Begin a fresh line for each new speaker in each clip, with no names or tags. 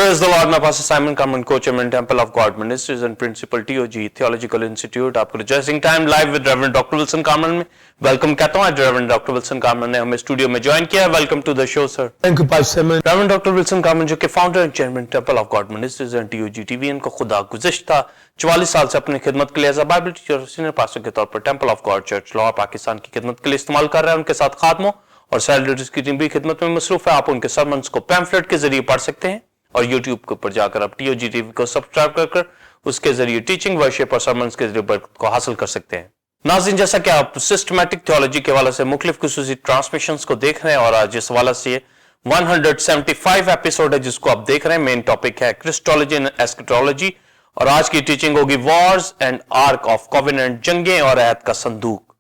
Praise the Lord. मैं pastor Simon Kaman, coach and Temple of God Ministries and principal TOG Theological Institute, आपको rejoicing time live with reverend doctor Wilson Kaman में welcome कहता हूं। आज reverend doctor Wilson कामन ने हमें studio में join किया है। Welcome to the show sir.
Thank you pastor Simon.
Reverend doctor Wilson Kaman जो कि founder and chairman Temple of God Ministries and TOG TV, इनको खुदा गुज़िश्ता 44 साल से अपनी खिदमत के लिए as a Bible teacher senior pastor के तौर पर temple of God church Lahore Pakistan की खिदमत के लिए इस्तेमाल कर रहे हैं। उनके साथ खात्मों और सैलरीज की टीम भी खिदमत में मसरूफ है। आप उनके सरमन्स को पैम्फलेट के जरिए पढ़ सकते हैं और YouTube के ऊपर जाकर आप टीओजी टीवी को सब्सक्राइब कर उसके जरिए टीचिंग, वर्शिप और सरमन्स के जरिए बरकत को हासिल कर सकते हैं। नाज़रीन, जैसा कि आप सिस्टमैटिक थियोलॉजी के हवाले से मुख्तलिफ खुसूसी ट्रांसमिशंस को देख रहे हैं और आज इस हवाले से 175 एपिसोड है जिसको आप देख रहे हैं। मेन टॉपिक है क्रिस्टोलॉजी एंड एस्केटोलॉजी और आज की टीचिंग होगी wars and ark of covenant, जंगें और अहद का संदूक।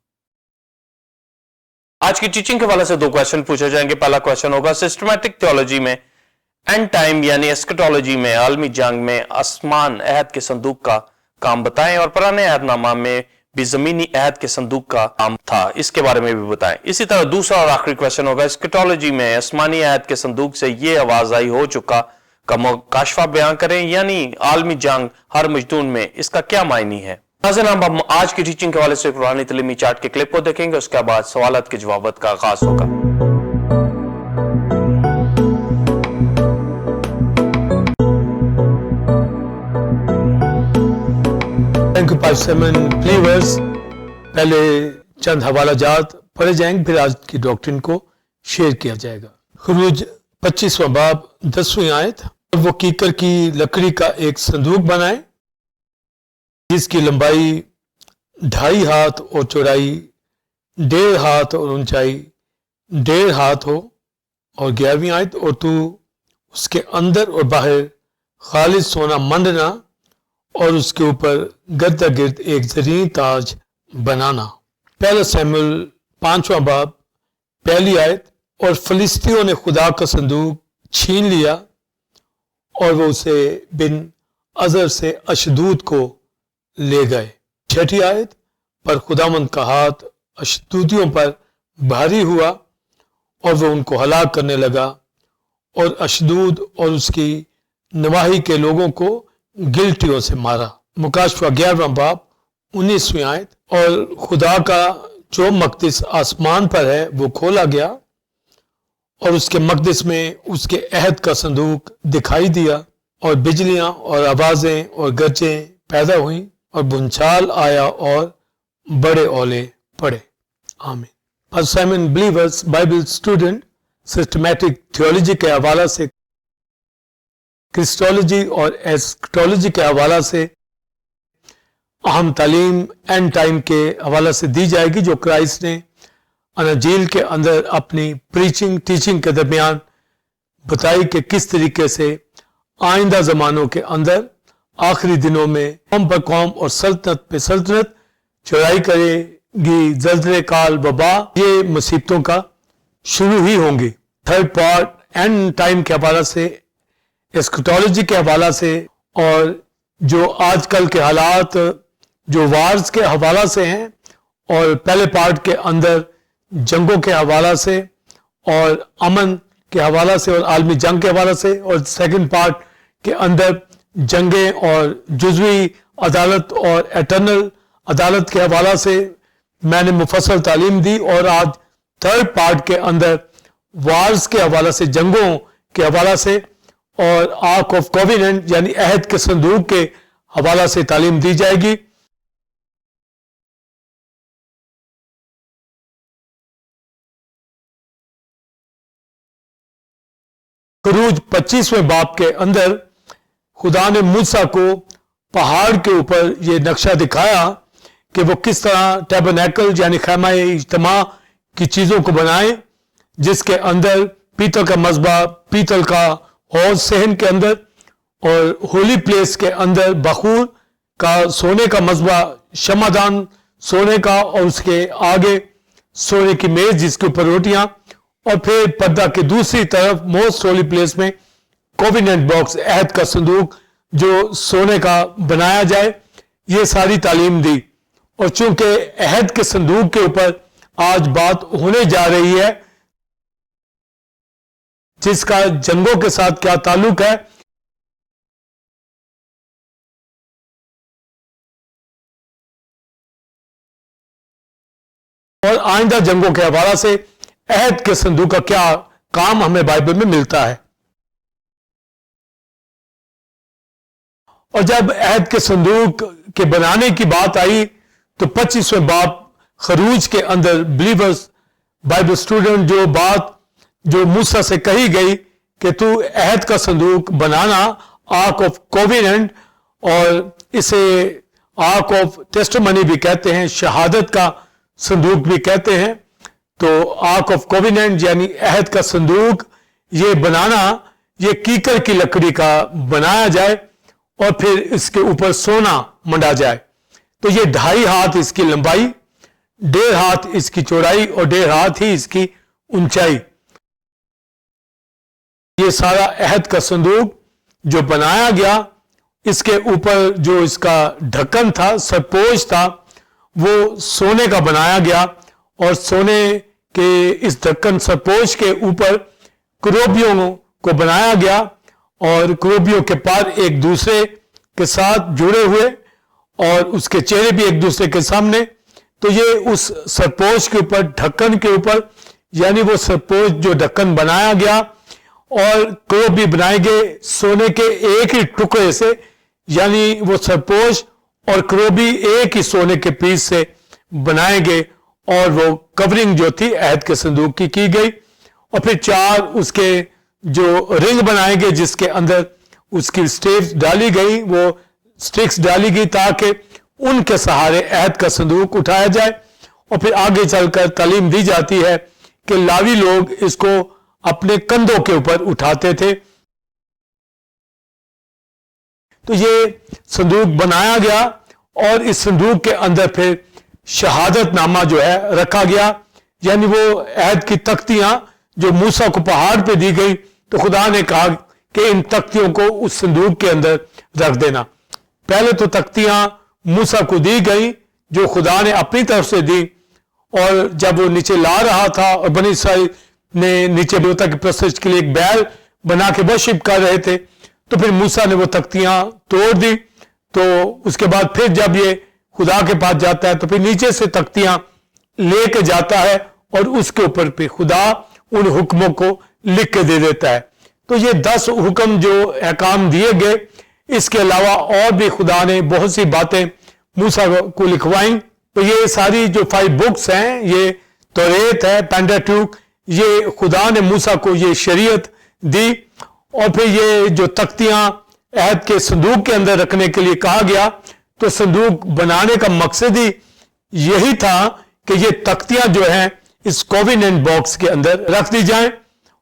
आज की टीचिंग के हवाले से 2 क्वेश्चन पूछे जाएंगे। पहला क्वेश्चन होगा सिस्टमैटिक थियोलॉजी में एंड टाइम यानी एस्केटोलॉजी में आलमी जंग में आसमान अहद के संदूक का काम बताएं और पुराने अहदनामा में भी जमीनी अहद के संदूक का काम था, इसके बारे में भी बताएं। इसी तरह दूसरा और आखिरी क्वेश्चन होगा एस्केटोलॉजी में आसमानी अहद के संदूक से ये आवाज आई हो चुका का काशफा बयान करें यानी आलमी जंग हर मजदून में, इसका क्या मायनी है। नाज़रीन, हम आज की टीचिंग के हवाले से पुरानी तलीमी चार्ट के क्लिप को देखेंगे, उसके बाद सवालत के जवाब का आगाज होगा।
Thank you pastor Simon. Believers, पहले चंद हवाला जात पढ़े जाएंगे, फिर आज की डॉक्ट्रिन को शेयर किया जाएगा। खुरूज 25वां बाब 10वीं आयत, वो कीकर की लकड़ी का एक संदूक बनाए जिसकी लंबाई 2.5 हाथ और चौड़ाई 1.5 हाथ और ऊंचाई 1.5 हाथ हो। और 11वीं आयत, और तू उसके अंदर और बाहर खालिद सोना मंडना और उसके ऊपर गर्दा गिर्द एक जरीन ताज बनाना। पहला सैमुएल 5वां बाब 1 आयत, और फलिस्तियों ने खुदा का संदूक छीन लिया और वो उसे बिन अजर से अशदूद को ले गए। 6 आयत, पर खुदामंद का हाथ अशदूदियों पर भारी हुआ और वो उनको हलाक करने लगा और अशदूद और उसकी नवाही के लोगों को गिल्टियों से मारा। मुकाशफा 11वां बाब 19वीं आयत, और खुदा का जो मकदस आसमान पर है वो खोला गया और उसके मकदस में उसके अहद का संदूक दिखाई दिया और बिजलियां और आवाजें और गरजें पैदा हुई और भूचाल आया और बड़े ओले पड़े। आमीन। Pastor Simon believers Bible student, systematic theology के हवाला से, क्रिस्टोलॉजी और एस्केटोलॉजी के हवाला से अहम तालीम एंड टाइम के हवाला से दी जाएगी जो क्राइस्ट ने अनजील के अंदर अपनी प्रीचिंग टीचिंग के दरमियान बताई कि किस तरीके से आइंदा ज़मानों के अंदर आखिरी दिनों में कौम पर कौम और सल्तनत पे सल्तनत चढ़ाई करेगी, जल्जले काल वबा, ये मुसीबतों का शुरू ही होंगी। थर्ड पार्ट एंड टाइम के हवाला से, एस्केटोलॉजी के हवाला से और जो आजकल के हालात जो वार्स के हवाला से हैं, और पहले पार्ट के अंदर जंगों के हवाला से और अमन के हवाला से और आलमी जंग के हवाला से, और सेकंड पार्ट के अंदर जंगें और जुज़वी अदालत और एटर्नल अदालत के हवाला से मैंने मुफस्सल तालीम दी। और आज थर्ड पार्ट के अंदर वार्स के हवाला से, जंगों के हवाला से और आर्क ऑफ कॉवेनेंट यानी अहद के संदूक के हवाला से तालीम दी जाएगी। खुरूज 25वें बाब के अंदर खुदा ने मूसा को पहाड़ के ऊपर यह नक्शा दिखाया कि वो किस तरह टैबरनेकल यानी खैमा इज्तिमा की चीजों को बनाए, जिसके अंदर पीतल का मज़बा, पीतल का और सहन के अंदर, और होली प्लेस के अंदर बखूर का सोने का मज़बा, शमादान सोने का, और उसके आगे सोने की मेज जिसके ऊपर रोटियां, और फिर पर्दा के दूसरी तरफ मोस्ट होली प्लेस में कोवेनेंट बॉक्स अहद का संदूक जो सोने का बनाया जाए। ये सारी तालीम दी। और चूंकि अहद के संदूक के ऊपर आज बात होने जा रही है, जिसका जंगों के साथ क्या ताल्लुक है, اور آئندہ جنگوں کے حوالے سے عہد کے صندوق کا کیا کام ہمیں بائبل میں ملتا ہے. اور جب عہد کے صندوق کے بنانے کی بات آئی تو 25ویں باب خروج کے اندر بلیورز بائبل اسٹوڈنٹ جو بات جو موسیٰ سے کہی گئی کہ تو عہد کا صندوق بنانا، آرک آف کوویننٹ، اور اسے آرک آف ٹیسٹمنی بھی کہتے ہیں، شہادت کا صندوق بھی کہتے ہیں. تو آرک آف کوویننٹ یعنی عہد کا صندوق یہ بنانا، یہ کیکر کی لکڑی کا بنایا جائے اور پھر اس کے اوپر سونا منڈا جائے. تو یہ 2.5 ہاتھ اس کی لمبائی، 1.5 ہاتھ اس کی چوڑائی اور 1.5 ہاتھ ہی اس کی اونچائی. یہ سارا عہد کا صندوق جو بنایا گیا، اس کے اوپر جو اس کا ڈھکن تھا، سرپوش تھا، وہ سونے کا بنایا گیا. اور سونے کے اس ڈھکن سرپوش کے اوپر کروبیوں کو بنایا گیا اور کروبیوں کے پار ایک دوسرے کے ساتھ جڑے ہوئے اور اس کے چہرے بھی ایک دوسرے کے سامنے. تو یہ اس سرپوش کے اوپر، ڈھکن کے اوپر، یعنی وہ سرپوش جو ڈھکن بنایا گیا اور کروبی بنائے گئے سونے کے ایک ہی ٹکڑے سے، یعنی وہ سرپوش اور کروبی ایک ہی سونے کے پیس سے بنائے گئے اور وہ کورنگ جو تھی عہد کے صندوق کی گئی. اور پھر 4 اس کے جو رنگ بنائے گئے جس کے اندر اس کی سٹیپس ڈالی گئی، وہ سٹکس ڈالی گئی تاکہ ان کے سہارے عہد کا صندوق اٹھایا جائے. اور پھر آگے چل کر تعلیم دی جاتی ہے کہ لاوی لوگ اس کو اپنے کندھوں کے اوپر اٹھاتے تھے. تو یہ صندوق بنایا گیا اور اس صندوق کے اندر پھر شہادت نامہ جو ہے رکھا گیا، یعنی وہ عہد کی تختیاں جو موسیٰ کو پہاڑ پہ دی گئی. تو خدا نے کہا کہ ان تختیوں کو اس صندوق کے اندر رکھ دینا. پہلے تو تختیاں موسیٰ کو دی گئی جو خدا نے اپنی طرف سے دی، اور جب وہ نیچے لا رہا تھا اور بنی اسرائیل نے نیچے بوتا کی پرستش کے لیے ایک بیل بنا کے ورشپ کر رہے تھے، تو پھر موسیٰ نے وہ تختیاں توڑ دی. تو اس کے بعد پھر جب یہ خدا کے پاس جاتا ہے تو پھر نیچے سے تختیاں لے کے جاتا ہے اور اس کے اوپر پہ خدا ان حکموں کو لکھ کے دے دیتا ہے. تو یہ 10 حکم جو احکام دیے گئے، اس کے علاوہ اور بھی خدا نے بہت سی باتیں موسیٰ کو لکھوائیں. تو یہ ساری جو 5 بکس ہیں، یہ توریت ہے، پینٹاٹیوک، یہ خدا نے موسیٰ کو یہ شریعت دی. اور پھر یہ جو تختیاں عہد کے صندوق کے اندر رکھنے کے لیے کہا گیا، تو صندوق بنانے کا مقصد ہی یہی تھا کہ یہ تختیاں جو ہیں اس کوویننٹ باکس کے اندر رکھ دی جائیں.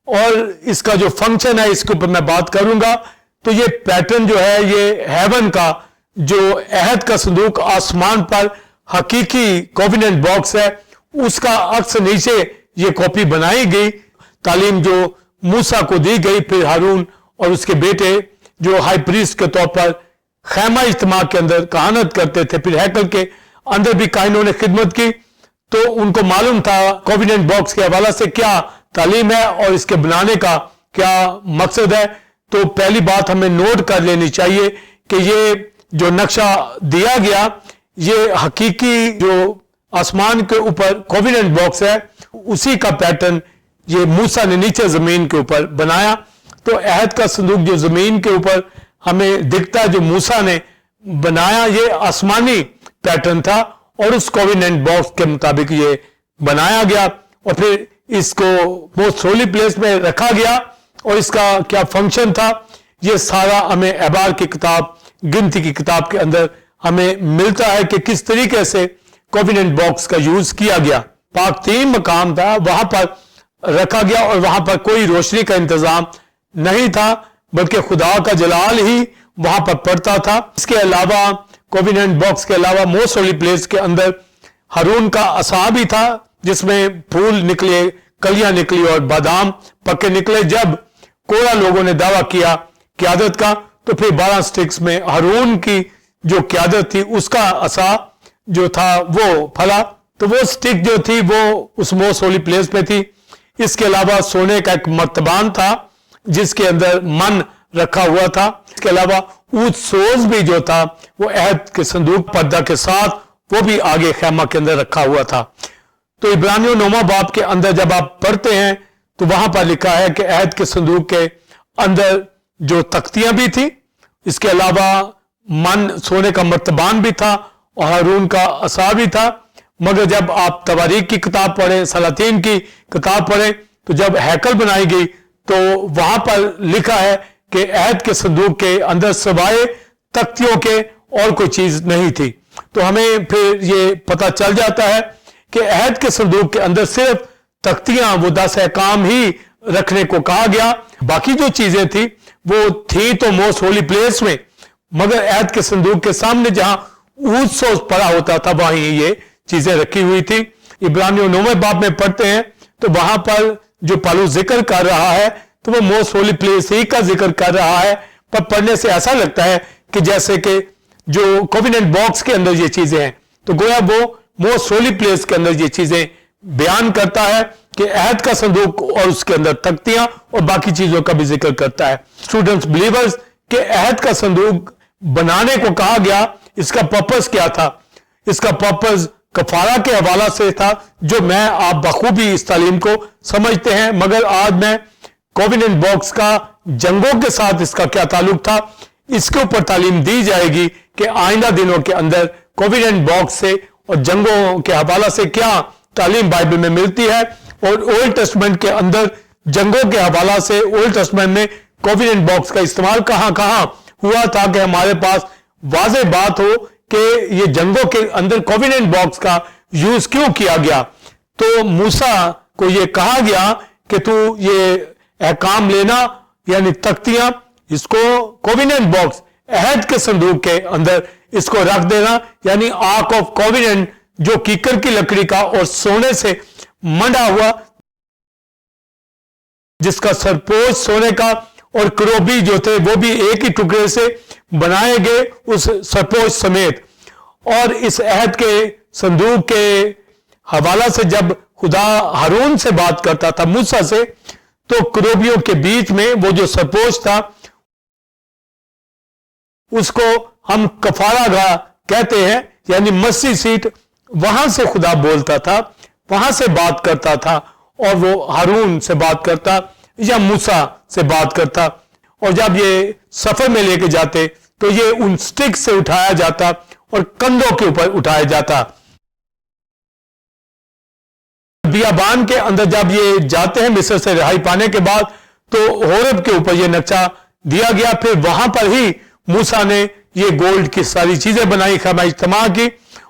اور اس کا جو فنکشن ہے اس کے اوپر میں بات کروں گا. تو یہ پیٹرن جو ہے، یہ ہیون کا جو عہد کا صندوق آسمان پر حقیقی کوویننٹ باکس ہے، اس کا عکس نیچے یہ کاپی بنائی گئی. تعلیم جو موسیٰ کو دی گئی، پھر ہارون اور اس کے بیٹے جو ہائی پریسٹ کے طور پر خیمہ اجتماع کے اندر کہانت کرتے تھے، پھر ہیکل کے اندر بھی کاہنوں نے خدمت کی. تو ان کو معلوم تھا کوویننٹ باکس کے حوالے سے کیا تعلیم ہے اور اس کے بنانے کا کیا مقصد ہے. تو پہلی بات ہمیں نوٹ کر لینی چاہیے کہ یہ جو نقشہ دیا گیا، یہ حقیقی جو آسمان کے اوپر کوویننٹ باکس ہے، اسی کا پیٹرن یہ موسیٰ نے نیچے زمین کے اوپر بنایا. تو عہد کا صندوق جو زمین کے اوپر ہمیں دکھتا ہے جو موسیٰ نے بنایا، یہ آسمانی پیٹرن تھا اور اس کوویننٹ باکس کے مطابق یہ بنایا گیا. اور پھر اس کو موسٹ ہولی پلیس میں رکھا گیا. اور اس کا کیا فنکشن تھا، یہ سارا ہمیں احبار کی کتاب، گنتی کی کتاب کے اندر ہمیں ملتا ہے کہ کس طریقے سے کوویننٹ باکس کا یوز کیا گیا. پاک 3 مقام تھا، وہاں پر رکھا گیا اور وہاں پر کوئی روشنی کا انتظام نہیں تھا، بلکہ خدا کا جلال ہی وہاں پر پڑتا تھا. اس کے علاوہ کوویننٹ باکس کے علاوہ موسٹ ہولی پلیس کے اندر ہارون کا عصا بھی تھا، جس میں پھول نکلے، کلیاں نکلی اور بادام پکے نکلے. جب کوڑا لوگوں نے دعویٰ کیا قیادت کا، تو پھر 12 سٹکس میں ہارون کی جو قیادت تھی اس کا عصا جو تھا وہ پھلا. تو وہ سٹک جو تھی وہ اس موسٹ ہولی پلیس پہ تھی. اس کے علاوہ سونے کا ایک مرتبان تھا جس کے اندر من رکھا ہوا تھا. اس کے علاوہ اونٹ سوز بھی جو تھا وہ عہد کے صندوق پردہ کے ساتھ وہ بھی آگے خیمہ کے اندر رکھا ہوا تھا. تو عبرانیوں 9 باب کے اندر جب آپ پڑھتے ہیں تو وہاں پر لکھا ہے کہ عہد کے صندوق کے اندر جو تختیاں بھی تھی، اس کے علاوہ سونے کا مرتبان بھی تھا اور ہارون کا عصا بھی تھا. مگر جب آپ تواریخ کی کتاب پڑھیں، سلاطین کی کتاب پڑھیں، تو جب ہیکل بنائی گئی تو وہاں پر لکھا ہے کہ عہد کے صندوق کے اندر سوائے تختیوں کے اور کوئی چیز نہیں تھی. تو ہمیں پھر یہ پتہ چل جاتا ہے کہ عہد کے صندوق کے اندر صرف تختیاں، وہ 10 احکام ہی رکھنے کو کہا گیا. باقی جو چیزیں تھیں وہ تھی تو موسٹ ہولی پلیس میں، مگر عہد کے صندوق کے سامنے جہاں اونچ سوز پڑا ہوتا تھا وہیں یہ چیزیں رکھی ہوئی تھی. عبرانیوں 9 باب میں پڑھتے ہیں تو وہاں پر جو پالوس ذکر کر رہا ہے تو وہ موسٹ ہولی پلیس ہی کا ذکر کر رہا ہے، پر پڑھنے سے ایسا لگتا ہے کہ جیسے کہ جو کووننٹ باکس کے اندر یہ چیزیں ہیں، تو گویا وہ موسٹ ہولی پلیس کے اندر یہ چیزیں بیان کرتا ہے کہ عہد کا صندوق اور اس کے اندر تختیاں اور باقی چیزوں کا بھی ذکر کرتا ہے. اسٹوڈنٹس، بلیورز، کہ عہد کا صندوق بنانے کو کہا گیا، اس کا پرپس کیا تھا؟ اس کا پرپس کفارہ کے حوالہ سے تھا، جو میں آپ بخوبی اس تعلیم کو سمجھتے ہیں. مگر آج میں کووننٹ باکس کا جنگوں کے ساتھ اس کا کیا تعلق تھا، اس کے اوپر تعلیم دی جائے گی کہ آئندہ دنوں کے اندر کووننٹ باکس سے اور جنگوں کے حوالہ سے کیا تعلیم بائبل میں ملتی ہے، اور اولڈ ٹیسٹمنٹ کے اندر جنگوں کے حوالہ سے اولڈ ٹیسٹمنٹ میں کووننٹ باکس کا استعمال کہاں کہاں ہوا تھا، کہ ہمارے پاس واضح بات ہو کہ یہ جنگوں کے اندر کووننٹ باکس کا یوز کیوں کیا گیا. تو موسیٰ کو یہ کہا گیا کہ تو یہ احکام لینا، یعنی تختیاں، اس کو کووننٹ باکس، عہد کے صندوق کے اندر اس کو رکھ دینا، یعنی آرک آف کووننٹ، جو کیکر کی لکڑی کا اور سونے سے منڈا ہوا، جس کا سرپوش سونے کا، اور کروبی جو تھے وہ بھی ایک ہی ٹکڑے سے بنائے گئے اس سرپوش سمیت. اور اس عہد کے صندوق کے حوالہ سے جب خدا ہارون سے بات کرتا تھا، موسیٰ سے، تو کروبیوں کے بیچ میں وہ جو سرپوش تھا، اس کو ہم کفارہ گاہ کہتے ہیں، یعنی مسیح سیٹ، وہاں سے خدا بولتا تھا، وہاں سے بات کرتا تھا، اور وہ ہارون سے بات کرتا یا موسیٰ سے بات کرتا. اور جب یہ سفر میں لے کے جاتے تو یہ ان سٹک سے اٹھایا جاتا اور کندھوں کے اوپر اٹھایا جاتا. بیابان کے اندر جب یہ جاتے ہیں مصر سے رہائی پانے کے بعد، تو ہورب کے اوپر یہ نقشہ دیا گیا. پھر وہاں پر ہی موسیٰ نے یہ گولڈ کی ساری چیزیں بنائی، خیمہ اجتماع کی،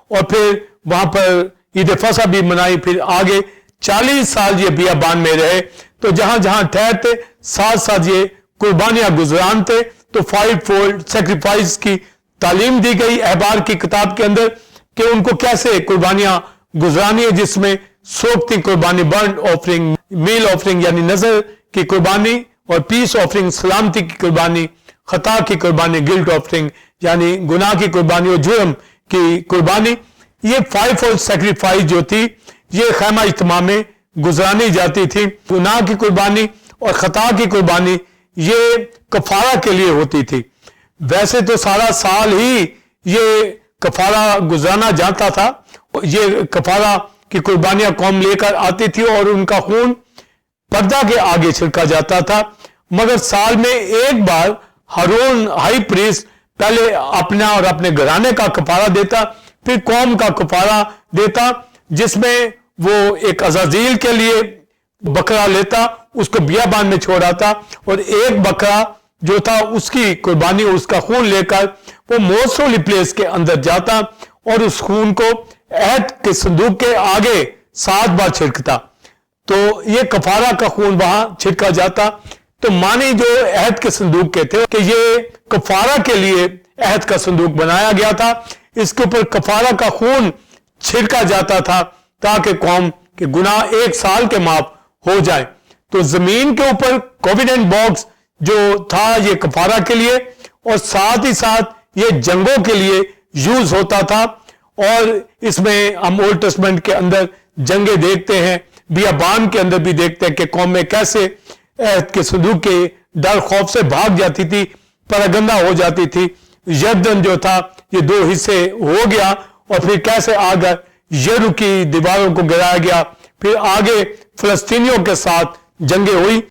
اور پھر وہاں پر عید فصح بھی منائی. پھر آگے 40 سال یہ بیابان میں رہے، تو جہاں جہاں ٹھہرتے ساتھ ساتھ یہ قربانیاں گزرانتے. تو 5 فولڈ سیکریفائس کی تعلیم دی گئی احبار کی کتاب کے اندر، کہ ان کو کیسے قربانیاں گزرانی ہے، جس میں سوگتی قربانی، برنٹ آفرنگ، میل آفرنگ یعنی نذر کی قربانی، اور پیس آفرنگ سلامتی کی قربانی، خطا کی قربانی گلٹ آفرنگ یعنی گناہ کی قربانی اور جرم کی قربانی. یہ 5 فولڈ سیکریفائس جو تھی یہ خیمہ اجتماع میں گزرانی جاتی تھی. گناہ کی قربانی اور خطا کی قربانی یہ کفارہ کے لیے ہوتی تھی. ویسے تو سارا سال ہی یہ کفارہ گزرانا جاتا تھا، یہ کفارہ کی قربانیاں قوم لے کر آتی تھی اور ان کا خون پردہ کے آگے چھڑکا جاتا تھا. مگر سال میں ایک بار ہارون ہائی پریسٹ پہلے اپنا اور اپنے گھرانے کا کفارہ دیتا، پھر قوم کا کفارہ دیتا، جس میں وہ ایک عزازیل کے لیے بکرا لیتا، اس کو بیابان میں چھوڑ آتا، اور ایک بکرا جو تھا اس کی قربانی، اس کا خون لے کر وہ موسٹ ہولی پلیس کے اندر جاتا اور اس خون کو عہد کے صندوق کے آگے 7 بار چھڑکتا. تو یہ کفارہ کا خون وہاں چھڑکا جاتا. تو معنی جو عہد کے صندوق کے تھے کہ یہ کفارہ کے لیے عہد کا صندوق بنایا گیا تھا، اس کے اوپر کفارہ کا خون چھڑکا جاتا تھا تاکہ قوم کے گناہ 1 سال کے معاف ہو جائے. تو زمین کے اوپر کووننٹ باکس جو تھا یہ کفارہ کے لیے، اور ساتھ ہی ساتھ یہ جنگوں کے لیے یوز ہوتا تھا. اور اس میں ہم اولڈ ٹیسٹمنٹ کے اندر جنگیں دیکھتے ہیں، بیابان کے اندر بھی دیکھتے ہیں کہ قومیں کیسے عہد کے صندوق کے ڈر خوف سے بھاگ جاتی تھی، پراگندہ ہو جاتی تھی. یردن جو تھا یہ 2 حصے ہو گیا، اور پھر کیسے آگے यरू की दीवारों को गिराया गया, फिर आगे फिलिस्तीनियों के साथ जंगें हुई।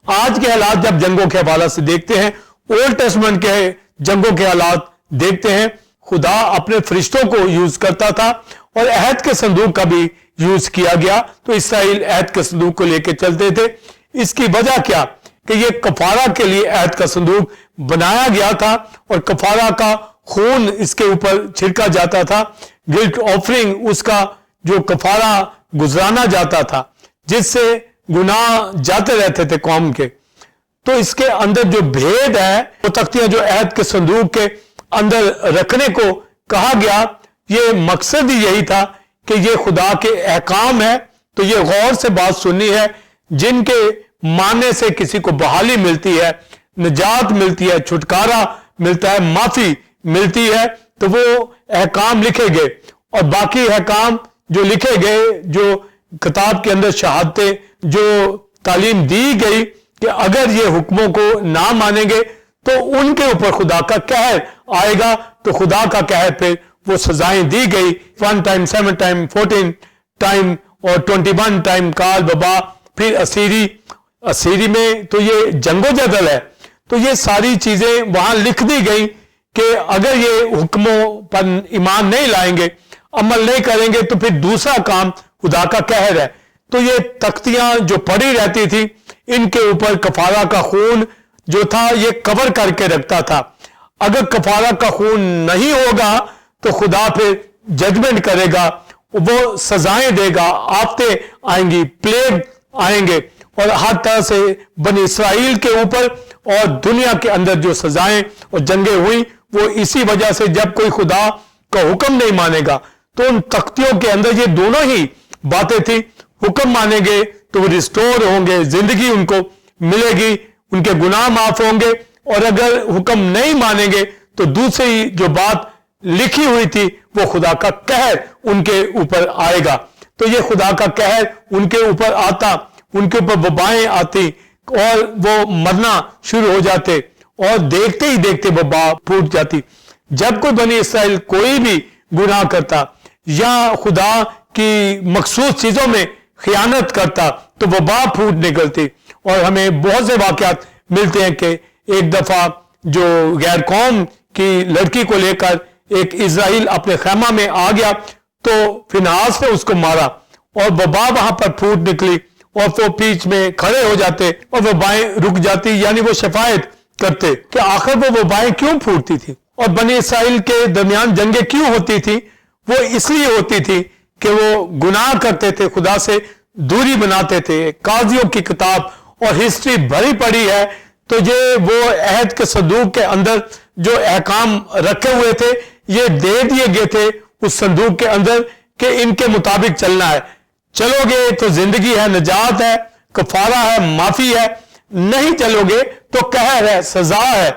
आज के हालात जब जंगों के हवाले से देखते हैं, ओल्ड टेस्टमेंट के जंगों के हालात देखते हैं, खुदा अपने फरिश्तों को यूज करता था और अहद के संदूक का भी यूज किया गया, तो इसराइल अहद के संदूक को लेकर चलते थे। इसकी वजह क्या कि ये कफारा के लिए अहद का संदूक बनाया गया था और कफारा का खून इसके ऊपर छिड़का जाता था। गिल्ट ऑफरिंग उसका जो कफारा गुजराना जाता था, जिससे गुनाह जाते रहते थे कौम के। तो इसके अंदर जो भेद है, वो तख्तियां जो अहद के संदूक के अंदर रखने को कहा गया, ये मकसद ही यही था कि ये खुदा के अहकाम है। तो ये गौर से बात सुननी है, जिनके मानने से किसी को बहाली मिलती है, निजात मिलती है, छुटकारा मिलता है, माफी मिलती है, तो वो अहकाम लिखे गए। और बाकी अहकाम जो लिखे गए, जो किताब के अंदर शहादतें जो तालीम दी गई कि अगर ये हुक्मों को ना मानेंगे तो उनके ऊपर खुदा का कहर आएगा, तो खुदा का कहर पे वो सजाएं दी गई। 1 टाइम, 7 टाइम, 14 टाइम और 21 टाइम काल बबा, फिर असीरी में तो ये जंगो जदल है। तो ये सारी चीजें वहां लिख दी गई कि अगर ये हुक्मों पर ईमान नहीं लाएंगे, अमल नहीं करेंगे, तो फिर दूसरा काम खुदा का कहर है। तो ये तख्तियां जो पड़ी रहती थी, इनके ऊपर कफारा का खून जो था ये कवर करके रखता था। अगर कफारा का खून नहीं होगा तो खुदा फिर जजमेंट करेगा, वो सजाएं देगा, आफतें आएंगी, प्लेग आएंगे और हर तरह से बनी इसराइल के ऊपर और दुनिया के अंदर जो सजाएं और जंगें हुई, वो इसी वजह से जब कोई खुदा का हुक्म नहीं मानेगा। तो उन तख्तियों के अंदर ये दोनों ही बातें थी। हुक्म मानेंगे तो वो रिस्टोर होंगे, जिंदगी उनको मिलेगी, उनके गुनाह माफ होंगे। और अगर हुक्म नहीं मानेंगे तो दूसरी जो बात लिखी हुई थी, वो खुदा का कहर उनके ऊपर आएगा। तो ये खुदा का कहर उनके ऊपर आता, उनके ऊपर वबाएं आती और वो मरना शुरू हो जाते और देखते ही देखते वबा फूट जाती। जब कोई बनी इसराइल कोई भी गुनाह करता या खुदा की मखसूस चीजों में खियानत करता, तो वबा फूट निकलती। और हमें बहुत से वाकयात मिलते हैं कि एक दफा जो गैर कौम की लड़की को लेकर एक इजराइल अपने खैमा में आ गया, तो फिनहास ने उसको मारा और वबा वहां पर फूट निकली और वो बीच में खड़े हो जाते और वबाएं रुक जाती, यानी वो शफायत करते कि आखिर वो वबाएं क्यों फूटती थी और बनी इसराइल के दरमियान जंगें क्यों होती थी। वो इसलिए होती थी कि वो गुनाह करते थे, खुदा से दूरी बनाते थे। काजियों की किताब और हिस्ट्री भरी पड़ी है, तो ये वो अहद के संदूक के अंदर जो अहकाम रखे हुए थे, ये दे दिए गए थे उस संदूक के अंदर कि इनके मुताबिक चलना है। चलोगे तो जिंदगी है, निजात है, कफारा है, माफी है। नहीं चलोगे तो कहर है, सजा है।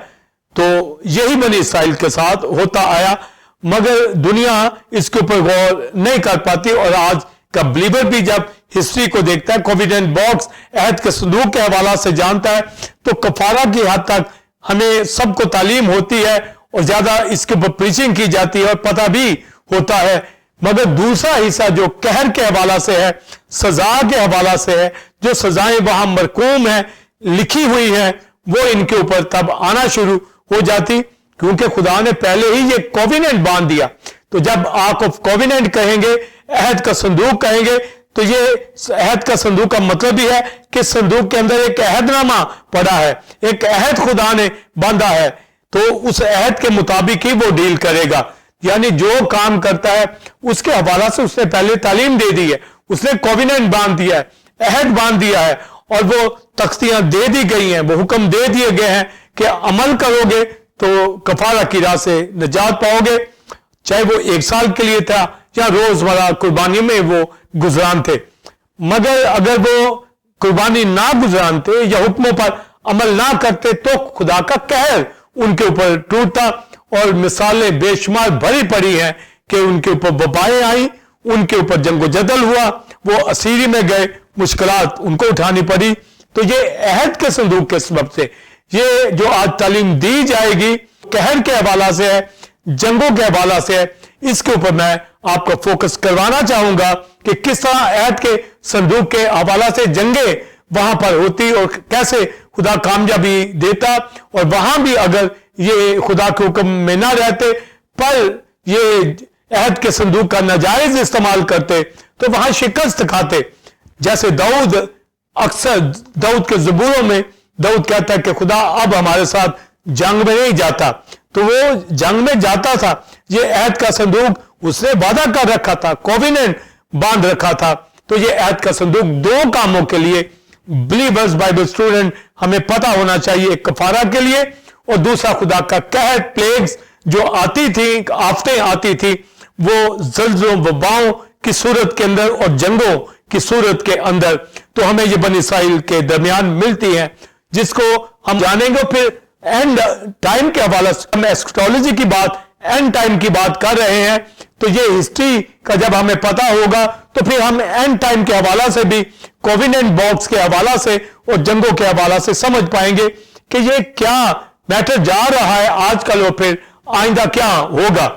तो यही बनी इसराइल के साथ होता आया, मगर दुनिया इसके ऊपर गौर नहीं कर पाती। और आज का बिलीवर भी जब हिस्ट्री को देखता है, कोविडेंट बॉक्स अहद के संदूक के हवाला से जानता है, तो कफारा की हद तक हमें सबको तालीम होती है और ज्यादा इसके ऊपर प्रीचिंग की जाती है और पता भी होता है। मगर दूसरा हिस्सा जो कहर के हवाला से है, सजा के हवाला से है, जो सजाएं वहां मरकूम है, लिखी हुई है, वो इनके ऊपर तब आना शुरू हो जाती, क्योंकि खुदा ने पहले ही ये कोविनेंट बांध दिया। तो जब आर्क ऑफ कोविनेंट कहेंगे, अहद का संदूक कहेंगे, तो ये अहद का संदूक का मतलब ही है कि संदूक के अंदर एक अहदनामा पड़ा है, एक अहद खुदा ने बांधा है, तो उस अहद के मुताबिक ही वो डील करेगा। यानी जो काम करता है उसके हवाला से उसने पहले तालीम दे दी है, उसने कोविनेंट बांध दिया है, अहद बांध दिया है, और वो तख्तियां दे दी गई हैं, वो हुक्म दे दिए गए हैं कि अमल करोगे तो कफारा की राह से निजात पाओगे। चाहे वो 1 साल के लिए था या रोजमर्रा कुर्बानी में वो गुजरान थे। मगर अगर वो कुर्बानी ना गुजरान थे या हुक्मों पर अमल ना करते, तो खुदा का कहर उनके ऊपर टूटता। और मिसालें बेशुमार भरी पड़ी हैं कि उनके ऊपर वबाएं आई, उनके ऊपर जंगो जदल हुआ, वो असीरी में गए, मुश्किलात उनको उठानी पड़ी। तो ये अहद के संदूक के सबब से یہ جو آج تعلیم دی جائے گی قہر کے حوالہ سے ہے, جنگوں کے حوالہ سے ہے, اس کے اوپر میں آپ کو فوکس کروانا چاہوں گا کہ کس طرح عہد کے صندوق کے حوالہ سے جنگیں وہاں پر ہوتی اور کیسے خدا کامیابی دیتا, اور وہاں بھی اگر یہ خدا کے حکم میں نہ رہتے پر یہ عہد کے صندوق کا ناجائز استعمال کرتے تو وہاں شکست کھاتے. جیسے اکثر داؤد کے زبوروں میں داؤد کہتا ہے کہ خدا اب ہمارے ساتھ جنگ میں نہیں جاتا, تو وہ جنگ میں جاتا تھا. یہ عہد کا صندوق اس نے وعدہ کر رکھا تھا, کوویننٹ باندھ رکھا تھا. تو یہ عہد کا صندوق دو کاموں کے لیے بلیورز بائبل اسٹوڈنٹ ہمیں پتا ہونا چاہیے, ایک کفارہ کے لیے اور دوسرا خدا کا قہر پلیگز جو آتی تھی, آفتیں آتی تھی, وہ زلزلوں وباؤں کی صورت کے اندر اور جنگوں کی صورت کے اندر, تو ہمیں یہ بنی اسرائیل کے درمیان ملتی ہیں جس کو ہم جانیں گے. پھر اینڈ ٹائم کے حوالے سے ہم ایسکٹولوجی کی بات, اینڈ ٹائم کی بات کر رہے ہیں, تو یہ ہسٹری کا جب ہمیں پتا ہوگا تو پھر ہم اینڈ ٹائم کے حوالہ سے بھی کوویننٹ باکس کے حوالہ سے اور جنگوں کے حوالہ سے سمجھ پائیں گے کہ یہ کیا میٹر جا رہا ہے آج کل اور پھر آئندہ کیا ہوگا.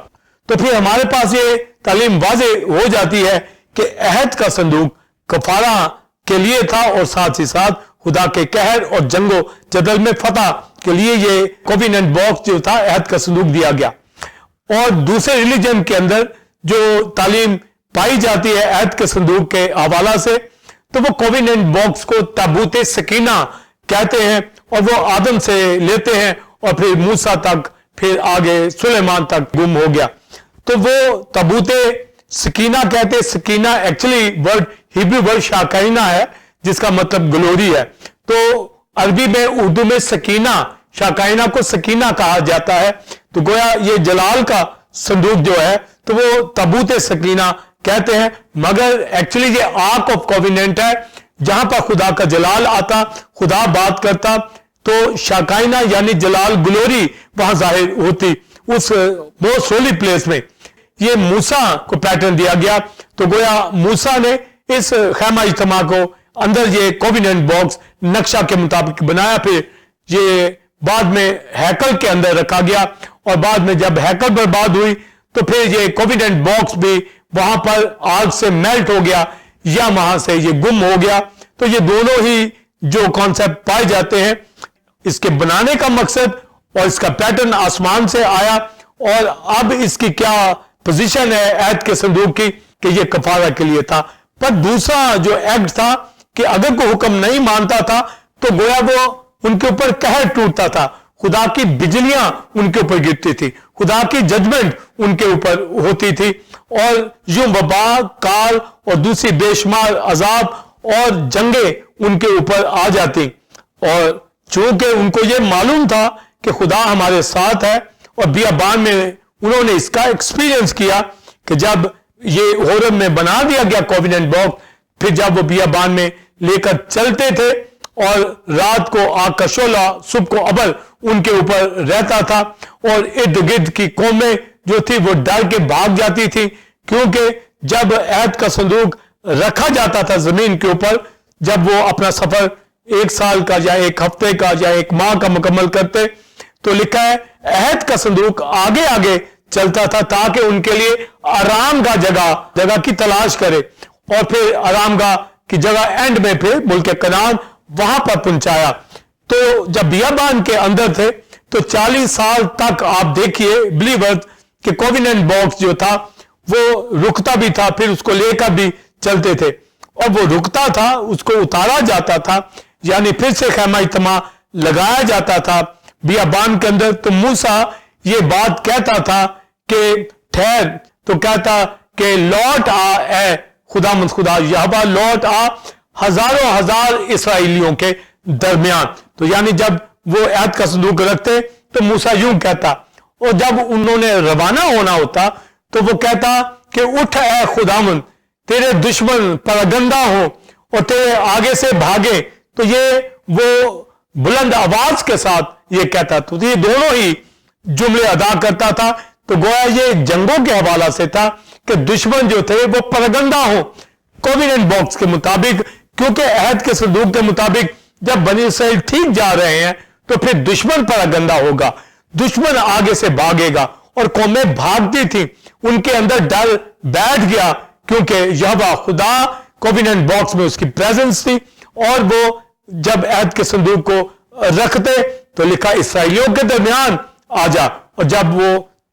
تو پھر ہمارے پاس یہ تعلیم واضح ہو جاتی ہے کہ عہد کا صندوق کفارہ کے لیے تھا اور ساتھ ہی ساتھ خدا کے قہر اور جنگ و جدل میں فتح کے لیے یہ کوویننٹ باکس جو تھا عہد کا صندوق دیا گیا. اور دوسرے ریلیجن کے اندر جو تعلیم پائی جاتی ہے عہد کے صندوق کے حوالہ سے, تو وہ کوویننٹ باکس کو تابوت سکینہ کہتے ہیں, اور وہ آدم سے لیتے ہیں اور پھر موسیٰ تک, پھر آگے سلیمان تک گم ہو گیا. تو وہ تابوت سکینہ کہتے ہیں. سکینہ ایکچولی ورڈ ہیبری ورڈ شاکینہ ہے جس کا مطلب گلوری ہے. تو عربی میں اردو میں سکینہ, شاکینہ کو سکینہ کہا جاتا ہے. تو گویا یہ جلال کا صندوق جو ہے تو وہ تابوت سکینہ کہتے ہیں, مگر ایکچولی یہ آرک آف کوویننٹ ہے جہاں پر خدا کا جلال آتا, خدا بات کرتا, تو شاکینہ یعنی جلال گلوری وہاں ظاہر ہوتی اس موسٹ ہولی پلیس میں. یہ موسیٰ کو پیٹرن دیا گیا, تو گویا موسیٰ نے اس خیمہ اجتماع کو اندر یہ کوویننٹ باکس نقشہ کے مطابق بنایا. پھر یہ بعد میں ہیکل کے اندر رکھا گیا, اور بعد میں جب ہیکل برباد ہوئی تو پھر یہ کوویننٹ باکس بھی وہاں پر آگ سے میلٹ ہو گیا یا وہاں سے یہ گم ہو گیا. تو یہ دونوں ہی جو کانسیپٹ پائے جاتے ہیں, اس کے بنانے کا مقصد اور اس کا پیٹرن آسمان سے آیا, اور اب اس کی کیا پوزیشن ہے عہد کے صندوق کی کہ یہ کفارہ کے لیے تھا. پر دوسرا جو ایکٹ تھا کہ اگر کوئی حکم نہیں مانتا تھا تو گویا وہ ان کے اوپر قہر ٹوٹتا تھا, خدا کی بجلیاں ان کے اوپر گرتی تھی, خدا کی ججمنٹ ان کے اوپر ہوتی تھی, اور یوں وبا, کال اور دوسری بے شمار عذاب اور جنگیں ان کے اوپر آ جاتی. اور چونکہ ان کو یہ معلوم تھا کہ خدا ہمارے ساتھ ہے, اور بیابان میں انہوں نے اس کا ایکسپیرینس کیا کہ جب یہ ہورم میں بنا دیا گیا کوویننٹ باکس, پھر جب وہ بیابان میں لے کر چلتے تھے اور رات کو آگ کا شعلہ صبح کو ابر ان کے اوپر رہتا تھا, اور ارد گرد کی قومیں جو تھی وہ ڈر کے بھاگ جاتی تھی, کیونکہ جب عہد کا صندوق رکھا جاتا تھا زمین کے اوپر, جب وہ اپنا سفر ایک سال کا یا ایک ہفتے کا یا ایک ماہ کا مکمل کرتے, تو لکھا ہے عہد کا صندوق آگے آگے چلتا تھا تاکہ ان کے لیے آرام گاہ جگہ کی تلاش کرے, اور پھر آرام گاہ کی جگہ اینڈ میں پھر ملک کنعان وہاں پر پہنچایا. تو جب بیابان کے اندر تھے تو 40 سال تک آپ دیکھیے بلیور کہ کوویننٹ باکس جو تھا وہ رکتا بھی تھا, پھر اس کو لے کر بھی چلتے تھے, اور وہ رکتا تھا, اس کو اتارا جاتا تھا, یعنی پھر سے خیمہ اجتماع لگایا جاتا تھا بیابان کے اندر. تو موسیٰ یہ بات کہتا تھا کہ ٹھہر, تو کہتا کہ لوٹ آ اے خدا مند خدا یہوہ, لوٹ آ ہزاروں ہزار اسرائیلیوں کے درمیان. تو یعنی جب وہ عہد کا صندوق رکھتے تو موسیٰ یوں کہتا, اور جب انہوں نے روانہ ہونا ہوتا تو وہ کہتا کہ اٹھ اے خداوند, تیرے دشمن پراگندہ ہوں اور تیرے آگے سے بھاگے. تو یہ وہ بلند آواز کے ساتھ یہ کہتا, تو یہ دونوں ہی جملے ادا کرتا تھا. تو گویا یہ جنگوں کے حوالہ سے تھا کہ دشمن جو تھے وہ پراگندہ ہوں کوویننٹ باکس کے مطابق, کیونکہ عہد کے صندوق کے مطابق جب بنی اسرائیل ٹھیک جا رہے ہیں تو پھر دشمن پر گندا ہوگا, دشمن آگے سے بھاگے گا. اور قومیں بھاگتی تھی, ان کے اندر ڈر بیٹھ گیا, کیونکہ یہوہ خدا کووننٹ باکس میں اس کی پریزنس تھی. اور وہ جب عہد کے صندوق کو رکھتے تو لکھا اسرائیلیوں کے درمیان آ جا, اور جب وہ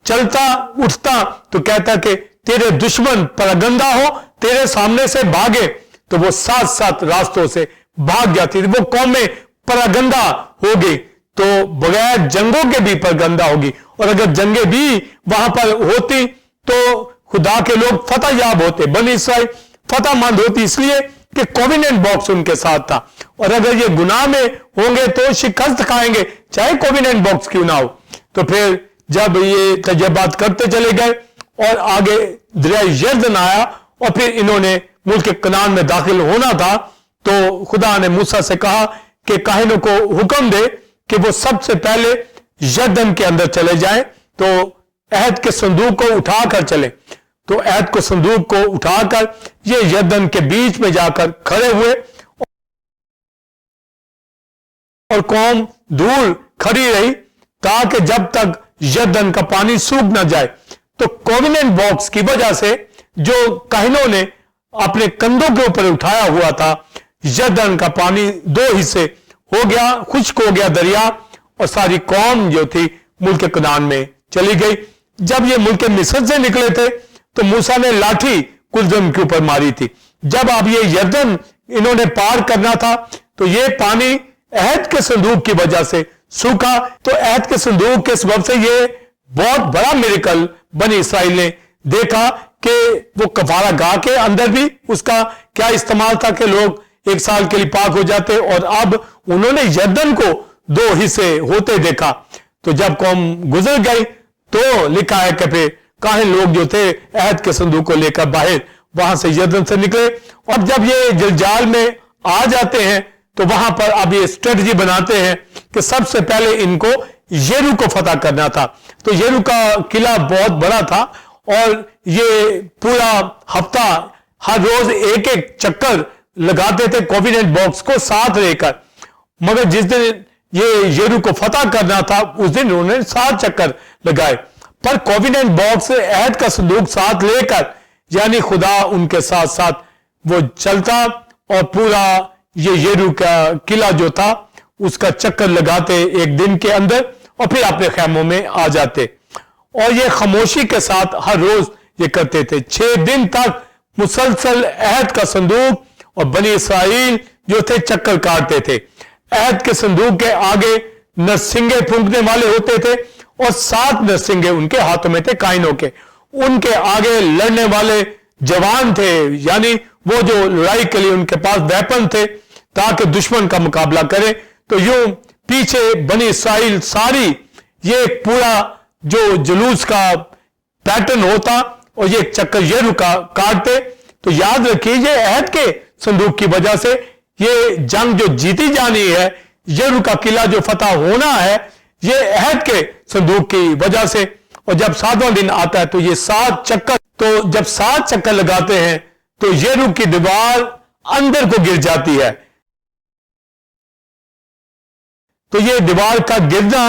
چلتا اٹھتا تو کہتا کہ تیرے دشمن پراگندہ ہو, تیرے سامنے سے بھاگے. تو وہ سات سات راستوں سے بھاگ جاتی تھی. وہ قومیں پراگندہ ہو گئی تو بغیر جنگوں کے بھی پراگندہ ہوگی, اور اگر جنگیں بھی وہاں پر ہوتی تو خدا کے لوگ فتح یاب ہوتے, بنی اسرائیل فتح مند ہوتی, اس لیے کہ کووننٹ باکس ان کے ساتھ تھا. اور اگر یہ گناہ میں ہوں گے تو شکست کھائیں گے, چاہے کووننٹ باکس کیوں نہ ہو. تو پھر جب یہ تجربات کرتے چلے گئے اور آگے دریائے یردن آیا اور پھر انہوں نے ملک کنعان میں داخل ہونا تھا, تو خدا نے موسیٰ سے کہا کہ کاہنوں کو حکم دے کہ وہ سب سے پہلے یردن کے اندر چلے جائیں, تو عہد کے صندوق کو اٹھا کر چلے. تو عہد کے صندوق کو اٹھا کر یہ یردن کے بیچ میں جا کر کھڑے ہوئے, اور قوم دور کھڑی رہی تاکہ جب تک یردن کا پانی سوکھ نہ جائے. تو کووننٹ باکس کی وجہ سے جو کاہنوں نے اپنے کندھوں کے اوپر اٹھایا ہوا تھا, یردن کا پانی دو حصے ہو گیا, خشک ہو گیا دریا, اور ساری قوم جو تھی ملک کنعان میں چلی گئی. جب یہ ملک مصر سے نکلے تھے تو موسیٰ نے لاٹھی کلزم کے اوپر ماری تھی. جب اب یہ یردن انہوں نے پار کرنا تھا تو یہ پانی عہد کے صندوق کی وجہ سے سوکھا. تو عہد کے صندوق کے سبب سے یہ بہت بڑا میریکل بنی اسرائیل نے دیکھا کہ وہ کفارہ گاہ کے اندر بھی اس کا کیا استعمال تھا کہ لوگ ایک سال کے لیے پاک ہو جاتے, اور اب انہوں نے یردن کو دو حصے ہوتے دیکھا. تو جب قوم گزر گئی تو لکھا ہے کہ پھر کاہن لوگ جو تھے عہد کے صندوق کو لے کر باہر وہاں سے یردن سے نکلے, اور جب یہ جلجال میں آ جاتے ہیں تو وہاں پر اب یہ اسٹریٹجی بناتے ہیں کہ سب سے پہلے ان کو یریکو کو فتح کرنا تھا. تو یریکو کا قلعہ بہت بڑا تھا, اور یہ پورا ہفتہ ہر روز ایک ایک چکر لگاتے تھے کووننٹ باکس کو ساتھ لے کر. مگر جس دن یہ یریکو کو فتح کرنا تھا اس دن انہوں نے 7 چکر لگائے. پر کووننٹ باکس عہد کا صندوق ساتھ لے کر, یعنی خدا ان کے ساتھ ساتھ وہ چلتا, اور پورا یہ یریکو کا قلعہ جو تھا اس کا چکر لگاتے ایک دن کے اندر, اور پھر اپنے خیموں میں آ جاتے. اور یہ خاموشی کے ساتھ ہر روز یہ کرتے تھے. 6 دن تک مسلسل عہد کا صندوق اور بنی اسرائیل جو تھے چکر کاٹتے تھے. عہد کے صندوق کے آگے نرسنگے پھونکنے والے ہوتے تھے, اور 7 نرسنگے ان کے ہاتھوں میں تھے کائنوں کے. ان کے آگے لڑنے والے جوان تھے, یعنی وہ جو لڑائی کے لیے ان کے پاس ویپن تھے تاکہ دشمن کا مقابلہ کرے. تو یوں پیچھے بنی اسرائیل ساری یہ پورا جو جلوس کا پیٹرن ہوتا اور یہ چکر یریکو کا کاٹتے. تو یاد رکھیے یہ عہد کے صندوق کی وجہ سے یہ جنگ جو جیتی جانی ہے, یریکو کا قلعہ جو فتح ہونا ہے, یہ عہد کے صندوق کی وجہ سے. اور جب 7واں دن آتا ہے تو یہ 7 چکر, تو جب 7 چکر لگاتے ہیں تو یریکو کی دیوار اندر کو گر جاتی ہے. تو یہ دیوار کا گرنا,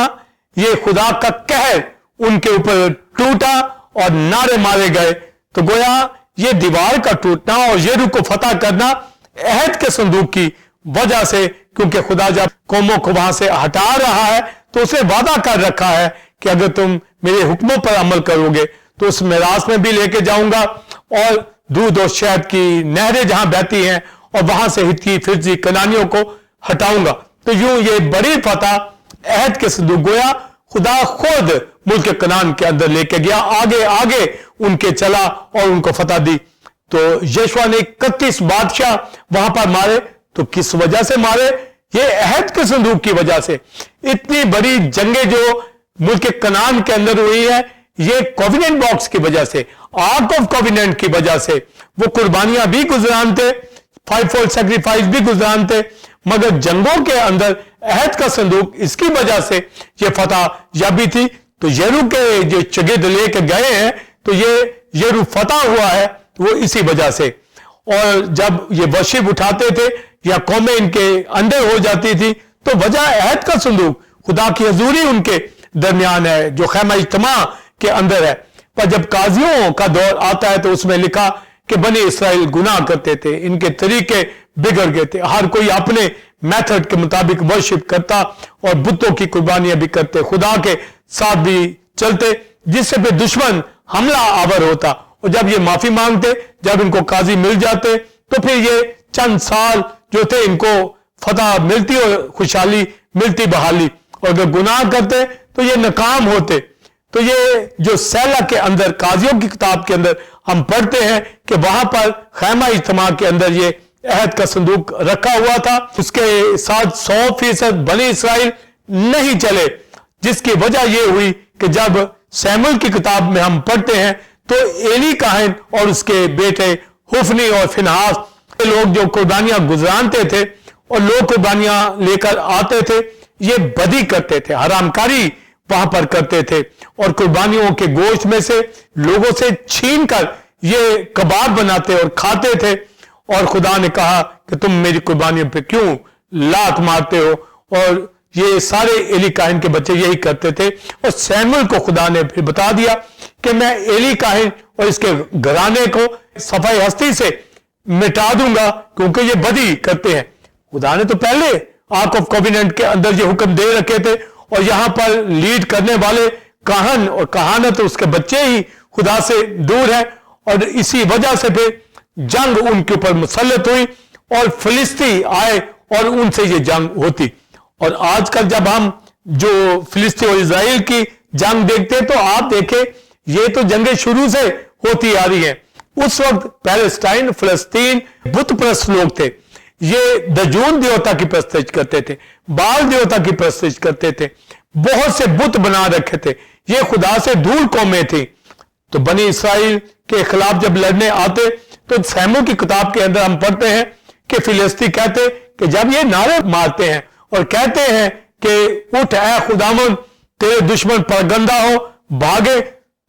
یہ خدا کا قہر ان کے اوپر ٹوٹا اور نعرے مارے گئے. تو گویا یہ دیوار کا ٹوٹنا اور یریکو کو فتح کرنا عہد کے صندوق کی وجہ سے, کیونکہ خدا جب قوموں کو وہاں سے ہٹا رہا ہے تو اسے وعدہ کر رکھا ہے کہ اگر تم میرے حکموں پر عمل کرو گے تو اس میراث میں بھی لے کے جاؤں گا, اور دودھ اور شہد کی نہریں جہاں بہتی ہیں, اور وہاں سے ہتی فرزی کنانیوں کو ہٹاؤں گا. تو یوں یہ بڑی فتح عہد کے صندوق گویا خدا خود ملک کنعان کے اندر لے کے گیا, آگے آگے ان کے چلا اور ان کو فتح دی. تو یشوع نے 31 بادشاہ وہاں پر مارے. تو کس وجہ سے مارے؟ یہ عہد کے صندوق کی وجہ سے. اتنی بڑی جنگیں جو ملک کنعان کے اندر ہوئی ہے یہ کووننٹ باکس کی وجہ سے, آرک آف کووننٹ کی وجہ سے. وہ قربانیاں بھی گزرانتے, 5-fold سیکریفائس بھی گزرانتے, مگر جنگوں کے اندر عہد کا صندوق اس کی وجہ سے یہ فتح یابی تھی. تو یریکو کے جو چگد لے کے گئے ہیں تو یہ یریکو فتح ہوا ہے وہ اسی وجہ سے. اور جب یہ ورشپ اٹھاتے تھے یا قومیں ان کے اندر ہو جاتی تھی تو وجہ عہد کا صندوق खुदा की हजूरी उनके दरमियान है जो खैमा इज्तिमा के अंदर है। पर जब काजियों का दौर आता है तो उसमें लिखा कि बनी इसराइल गुनाह करते थे, इनके तरीके बिगड़ गए थे, हर कोई अपने मेथड के मुताबिक वर्शिप करता और बुतों की कुर्बानियां भी करते, खुदा के साथ भी चलते, जिससे फिर दुश्मन हमला आवर होता। और जब ये माफी मांगते, जब इनको काजी मिल जाते, तो फिर ये चंद साल जो थे इनको फतह मिलती और खुशहाली मिलती, बहाली। और अगर गुनाह करते तो ये नाकाम होते। तो ये जो सैला के अंदर काजियों की किताब के अंदर हम पढ़ते हैं कि वहां पर खैमा इज्तिमा के अंदर ये अहद का संदूक रखा हुआ था, उसके साथ 100% बनी इसराइल नहीं चले, जिसकी वजह यह हुई कि जब सैमुएल की किताब में हम पढ़ते हैं तो एली काहिन और उसके बेटे हुफनी और फिनहास लोग जो कुर्बानियां गुजरानते थे और लोग कुर्बानियां लेकर आते थे, ये बदी करते थे, हरामकारी वहां पर करते थे और कुर्बानियों के गोश्त में से लोगों से छीन कर ये कबाब बनाते और खाते थे। और खुदा ने कहा कि तुम मेरी कुर्बानियों पे क्यों लात मारते हो, और ये सारे एली काहिन के बच्चे यही करते थे। और सैमुएल को खुदा ने फिर बता दिया कि मैं एली काहिन और इसके घराने को सफाई हस्ती से मिटा दूंगा क्योंकि ये बदी करते हैं। खुदा ने तो पहले आर्क ऑफ कोवेनेंट के अंदर ये हुक्म दे रखे थे और यहां पर लीड करने वाले काहन और कहानत उसके बच्चे ही खुदा से दूर है, और इसी वजह से फिर जंग उनके ऊपर मुसल्लत हुई और फिलिस्ती आए और उनसे ये जंग होती। और आजकल जब हम जो फिलिस्ती और इजराइल की जंग देखते हैं तो आप देखें ये तो जंगें शुरू से होती आ रही हैं। उस वक्त पैलेस्टाइन फिलिस्तीन बुत परस्त लोग थे, ये दजून देवता की प्रस्तुत करते थे, बाल देवता की प्रस्तुत करते थे, बहुत से बुत बना रखे थे, ये खुदा से दूर कौमें थी। तो बनी इसराइल के खिलाफ जब लड़ने आते तो सैमुएल की किताब के अंदर हम पढ़ते हैं कि फिलिस्ती कहते कि जब ये नारे मारते हैं और कहते हैं कि उठ ऐ खुदावन तेरे दुश्मन परगंदा हो भागे,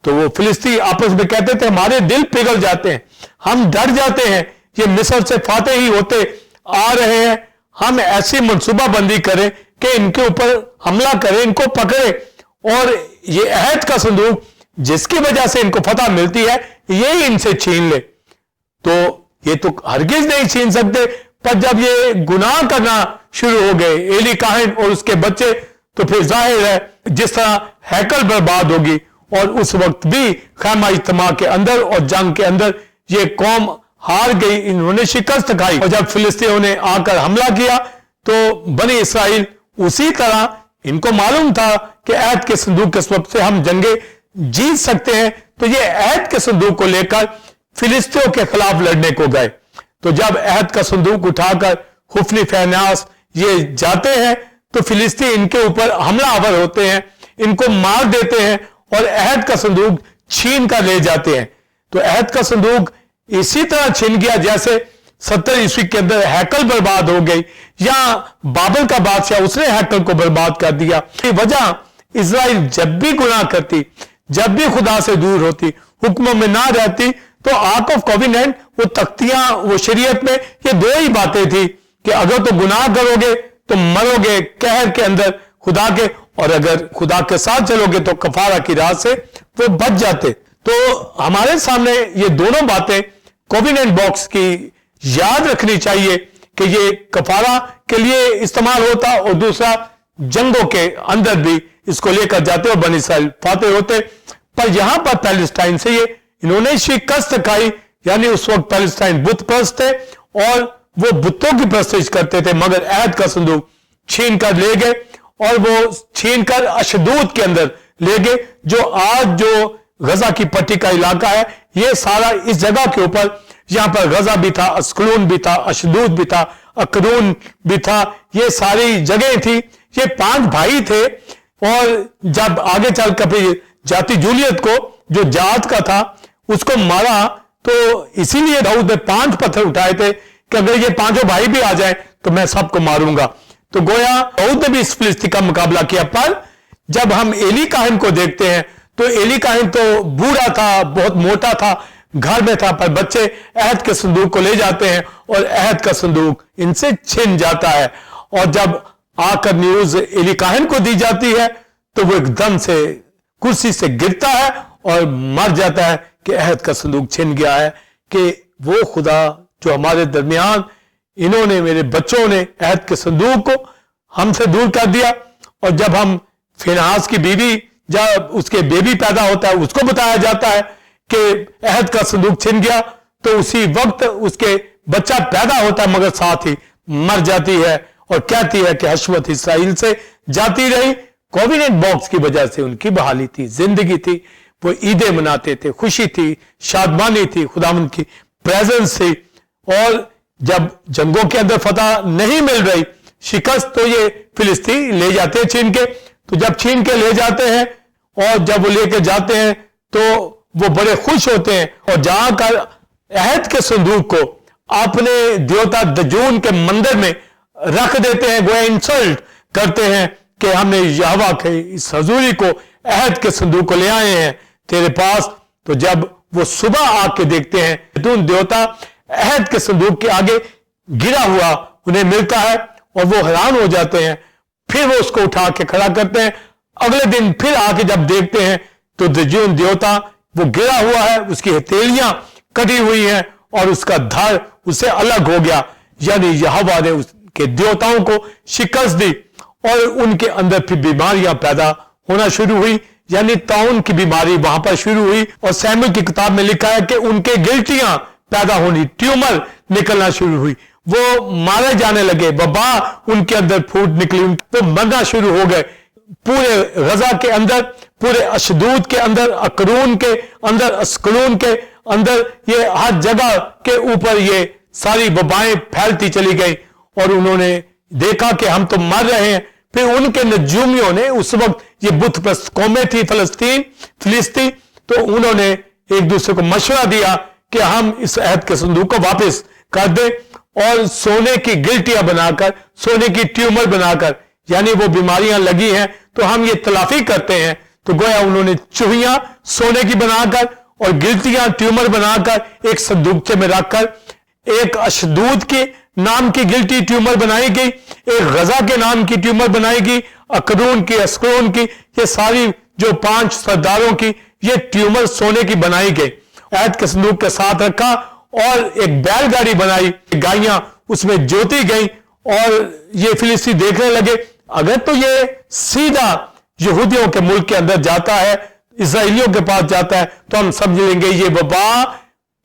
तो वो फिलिस्ती आपस में कहते थे हमारे दिल पिघल जाते हैं, हम डर जाते हैं, ये मिस्र से फाते ही होते आ रहे हैं, हम ऐसी मनसूबाबंदी करें कि इनके ऊपर हमला करें, इनको पकड़े और ये अहद का संदूक जिसकी वजह से इनको फतह मिलती है यही इनसे छीन ले। तो ये तो हरगिज नहीं छीन सकते, पर जब ये गुनाह करना शुरू हो गए एली काहिन और उसके बच्चे, तो फिर जाहिर है जिस तरह हैकल बर्बाद होगी। और उस वक्त भी खैमा इज्तिमा के अंदर और जंग के अंदर ये कौम हार गई, इन्होंने शिकस्त खाई। और जब फिलिस्तीनियों ने आकर हमला किया तो बनी इसराइल उसी तरह, इनको मालूम था कि अहद के संदूक के सबब से हम जंगे जीत सकते हैं, तो ये अहद के संदूक को लेकर फिलिस्तीनियों के खिलाफ लड़ने को गए। तो जब अहद का संदूक उठाकर हुफनी फिनहास ये जाते हैं तो फिलिस्ती इनके ऊपर हमला आवर होते हैं, इनको मार देते हैं और अहद का संदूक छीन कर ले जाते हैं। तो अहद का संदूक इसी तरह छीन गया जैसे 70 ईस्वी के अंदर हैकल बर्बाद हो गई, या बाबल का बादशाह उसने हैकल को बर्बाद कर दिया। ये वजह इजराइल जब भी गुनाह करती, जब भी खुदा से दूर होती, हुक्मों में ना रहती, तो आर्क ऑफ कोवेनेंट वो तख्तियां वो शरीयत में ये दो ही बातें थी कि अगर तो गुनाह करोगे तो मरोगे कहर के अंदर खुदा के, और अगर खुदा के साथ चलोगे तो कफारा की राह से वो बच जाते। तो हमारे सामने ये दोनों बातें कोवेनेंट बॉक्स की याद रखनी चाहिए कि ये कफारा के लिए इस्तेमाल होता और दूसरा जंगों के अंदर भी इसको लेकर जाते और बनी इसराइल फाते होते। पर यहां पर पैलेस्टाइन से ये इन्होंने शिकस्त खाई, यानी उस वक्त पैलेस्टाइन बुत परस्त थे और वो बुतों की परस्तिश करते थे, मगर अहद का संदूक छीन कर ले गए और वो छीन कर अशदूद के अंदर ले गए, जो आज जो गजा की पट्टी का इलाका है, ये सारा इस जगह के ऊपर, यहां पर गजा भी था, अस्कलून भी था, अशदूद भी था, अकरून भी था, ये सारी जगह थी। ये 5 भाई थे और जब आगे चलकर फिर जाति जूलियत को जो जात का था उसको मारा, तो इसीलिए दाऊद ने 5 पत्थर उठाए थे कि अगर ये 5 भाई भी आ जाए तो मैं सबको मारूंगा। तो गोया दाऊद ने भी इस फिलिस्ती का मुकाबला किया। पर जब हम एली काहिन को देखते हैं तो एली काहिन तो बूढ़ा था, बहुत मोटा था, घर में था, पर बच्चे अहद के संदूक को ले जाते हैं और अहद का संदूक इनसे छिन जाता है। और जब आकर न्यूज एली काहन को दी जाती है तो वो एकदम से कुर्सी से गिरता है और मर जाता है कि अहद का संदूक छिन गया है, कि वो खुदा जो हमारे दरमियान इन्होंने, मेरे बच्चों ने अहद के संदूक को हमसे दूर कर दिया। और जब हम फिनहास की बीवी, जब उसके बेबी पैदा होता है, उसको बताया जाता है कि अहद का संदूक छिन गया, तो उसी वक्त उसके बच्चा पैदा होता है मगर साथ ही मर जाती है और कहती है कि हशमत इसराइल से जाती रही। कोविनेंट बॉक्स की वजह से उनकी बहाली थी, जिंदगी थी, वो ईदें मनाते थे, खुशी थी, शादमानी थी, खुदावंद की प्रेजेंस थी। और जब जंगों के अंदर फतह नहीं मिल रही, शिकस्त, तो ये फिलिस्तीन ले जाते हैं छीन के। तो जब छीन के ले जाते हैं और जब वो लेके जाते हैं तो वो बड़े खुश होते हैं और जहां का अहद के संदूक को अपने देवता दजून के मंदिर में रख देते हैं, गोया इंसल्ट करते हैं कि हमने यहोवा के इस हजूरी को, अहद के संदूक को ले आए हैं तेरे पास। तो जब वो सुबह आके देखते हैं तो उन देवता अहद के संदूक के आगे गिरा हुआ उन्हें मिलता है और वो हैरान हो जाते हैं। फिर वो उसको उठा के खड़ा करते हैं। अगले दिन फिर आके जब देखते हैं तो दजून देवता वो गिरा हुआ है, उसकी हथेलियां कटी हुई हैं और उसका धड़ उससे अलग हो गया, यानी यहोवा ने उसके देवताओं को शिकस्त दी और उनके अंदर फिर बीमारियां पैदा होना शुरू हुई, यानी ताउन की बीमारी वहां पर शुरू हुई। और सैमुएल की किताब में लिखा है कि उनके गिल्टियां पैदा होनी, ट्यूमर निकलना शुरू हुई, वो मारे जाने लगे, वबा उनके अंदर फूट निकली, वो मरना शुरू हो गए। पूरे गजा के अंदर, पूरे अशदूद के अंदर, अकरून के अंदर, अस्कलून के अंदर, ये हर जगह के ऊपर ये सारी वबाएं फैलती चली गई और उन्होंने देखा कि हम तो मर रहे हैं। फिर उनके नजूमियों ने, उस वक्त ये बुत प्रस्त कौमें थी फिलिस्तीन, तो उन्होंने एक दूसरे को मशवरा दिया कि हम इस अहद के संदूक को वापस कर दें और सोने की गिल्टियां बनाकर, सोने की ट्यूमर बनाकर, यानी वो बीमारियां लगी हैं तो हम ये तलाफी करते हैं। तो गोया उन्होंने चूहियां सोने की बनाकर और गिल्टियां ट्यूमर बनाकर एक संदूकचे में रखकर एक अशदूद के नाम की गिल्टी ट्यूमर बनाई गई, एक गजा के नाम की ट्यूमर बनाई गई, अकरून की, अस्करून की, ये सारी जो 5 सरदारों की ये ट्यूमर सोने की बनाई गई। अहद के संदूक के साथ रखा और एक बैलगाड़ी बनाई, गायें उसमें जोती गई और ये फिलिस्ती देखने लगे अगर तो ये सीधा यहूदियों के मुल्क के अंदर जाता है, इस्राएलियों के पास जाता है, तो हम समझ लेंगे ये वबा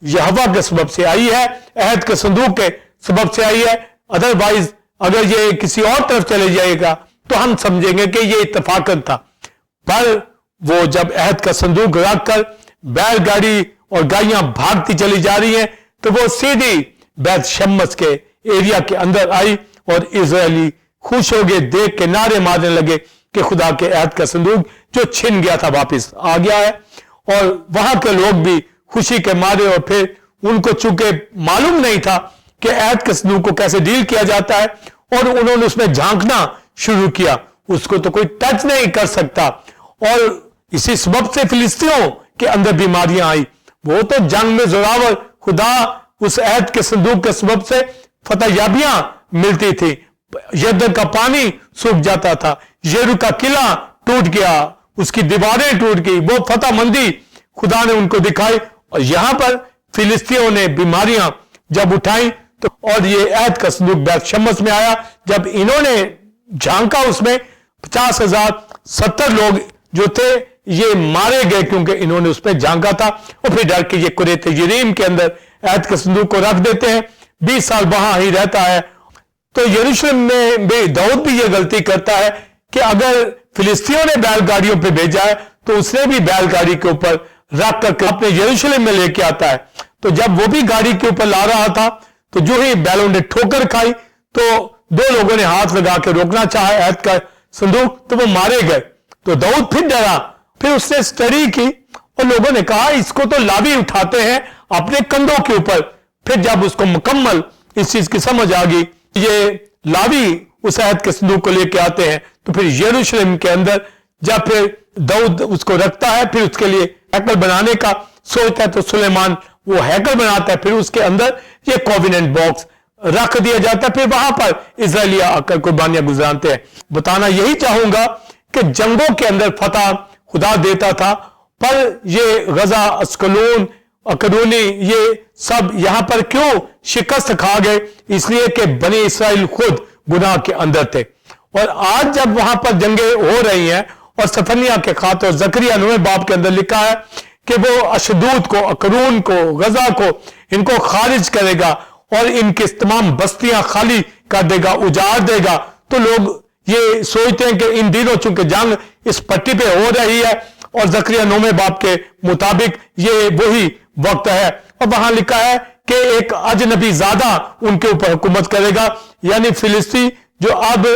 यहोवा के सबब से आई है, अहद के संदूक के सबब से आई है। अदरवाइज अगर ये किसी और तरफ चले जाएगा तो हम समझेंगे कि ये इत्तफाकन था। पर वो जब अहद का संदूक रखकर बैलगाड़ी और गायें भागती चली जा रही हैं तो वो सीधी बैत शम्मस के एरिया के अंदर आई और इजरायली खुश हो गए, देख के नारे मारने लगे कि खुदा के अहद का संदूक जो छिन गया था वापस आ गया है। और वहां के लोग भी खुशी के मारे, और फिर उनको चूंकि मालूम नहीं था कि अहद के संदूक को कैसे डील किया जाता है और उन्होंने उसमें झांकना शुरू किया, उसको तो कोई टच नहीं कर सकता। और इसी सबब से फिलिस्तीनियों के अंदर बीमारियां आई। वो तो जंग में जोरावर, खुदा उस अहद के संदूक के सबब से फतहयाबियां मिलती थी, यरदन का पानी सूख जाता था, यरू का किला टूट गया, उसकी दीवारें टूट गई, वो फतहमंदी खुदा ने उनको दिखाई। और यहां पर फिलिस्तीनियों ने बीमारियां जब उठाई तो, और ये अहद का संदूक बैत शम्मस में आया, जब इन्होंने झांका उसमें 50,000 70 लोग जो थे ये मारे गए क्योंकि इन्होंने उस पर झांका था। और फिर डर के ये कुरेत यरीम के अंदर अहद के संदूक को रख देते हैं, 20 साल वहां ही रहता है। तो यरूशलेम में भी दाऊद भी ये गलती करता है कि अगर फिलिस्तीनियों ने बैलगाड़ियों पे भेजा है तो उसने भी बैलगाड़ी के ऊपर रख कर अपने यरूशलेम में लेके आता है। तो जब वो भी गाड़ी के ऊपर ला रहा था तो जो ही बैलों ने ठोकर खाई तो 2 लोगों ने हाथ लगा के रोकना चाहा अहद का संदूक, तो वो मारे गए। तो दाऊद फिर डरा, फिर उसने स्टडी की और लोगों ने कहा इसको तो लावी उठाते हैं अपने कंधों के ऊपर। फिर जब उसको मुकम्मल इस चीज की समझ आ गई, ये लावी उस अहद के संदूक को लेके आते हैं, तो फिर यरूशलेम के अंदर जब फिर दाऊद उसको रखता है, फिर उसके लिए हैकल बनाने का सोचता है, तो सुलेमान वो हैकल बनाता है, फिर उसके अंदर ये कोविनेंट बॉक्स रख दिया जाता है, फिर वहां पर इजराइली आकर कुर्बानियां गुजराते हैं। बताना यही चाहूंगा कि जंगों के अंदर फतह खुदा देता था, पर ये गजा, अस्कलोन, अकरोनी, ये सब यहां पर क्यों शिकस्त खा गए? इसलिए कि बनी इसराइल खुद गुनाह के अंदर थे। और आज जब वहां पर जंगें हो रही हैं और सफनिया के खाते और जकरिया 9 बाब के अंदर लिखा है कि वो अशदूद को, अकरून को, गजा को, इनको खारिज करेगा और इनकी तमाम बस्तियां खाली कर देगा, उजाड़ देगा, तो लोग ये सोचते हैं कि इन दिनों चूंकि जंग इस पट्टी पे हो रही है और जकरिया 9 बाब के मुताबिक ये वही वक्त है। और वहां लिखा है कि एक अजनबी ज्यादा उनके ऊपर हुकूमत करेगा, यानी फिलिस्ती जो अब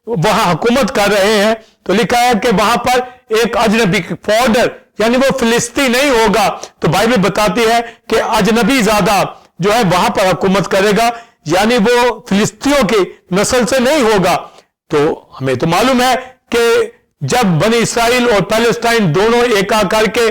वहां हुकूमत कर रहे हैं, तो लिखा है कि वहां पर एक अजनबी फॉर्डर, यानी वो फिलिस्ती नहीं होगा, तो बाइबल बताती है कि अजनबी ज्यादा जो है वहां पर हुकूमत करेगा, यानी वो फिलिस्तियों की नस्ल से नहीं होगा। तो हमें तो मालूम है कि जब बनी इसराइल और पैलेस्टाइन दोनों एक करके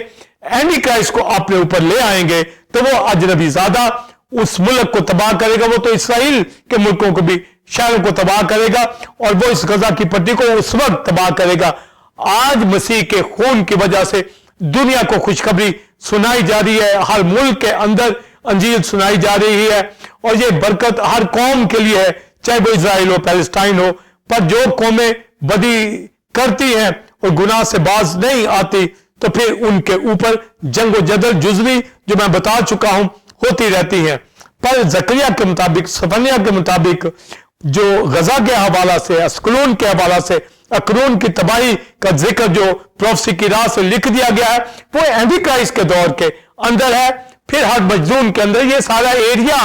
एंटी क्राइस्ट को अपने ऊपर ले आएंगे, तो वो अजनबी ज्यादा उस मुल्क को तबाह करेगा, वो तो इसराइल के मुल्कों को भी, शहरों को तबाह करेगा, और वो इस गजा की पट्टी को उस वक्त तबाह करेगा। आज मसीह के खून की वजह से दुनिया को खुशखबरी सुनाई जा रही है, हर मुल्क के अंदर अंजील सुनाई जा रही है, और ये बरकत हर कौम के लिए है, चाहे वो इजराइल हो, पैलेस्टाइन हो। पर जो कौमें बदी करती हैं और गुनाह से बाज नहीं आती, तो फिर उनके ऊपर जंग जदल जुजवी, जो मैं बता चुका हूं, होती रहती हैं। पर जकरिया के मुताबिक, सफनिया के मुताबिक, जो गजा के हवाला से, अस्कलून के हवाला से, अकरून की तबाही का जिक्र जो प्रोफेसी की राह से लिख दिया गया है, वो एंटी क्राइस्ट के दौर के अंदर है। फिर हर मजदून के अंदर ये सारा एरिया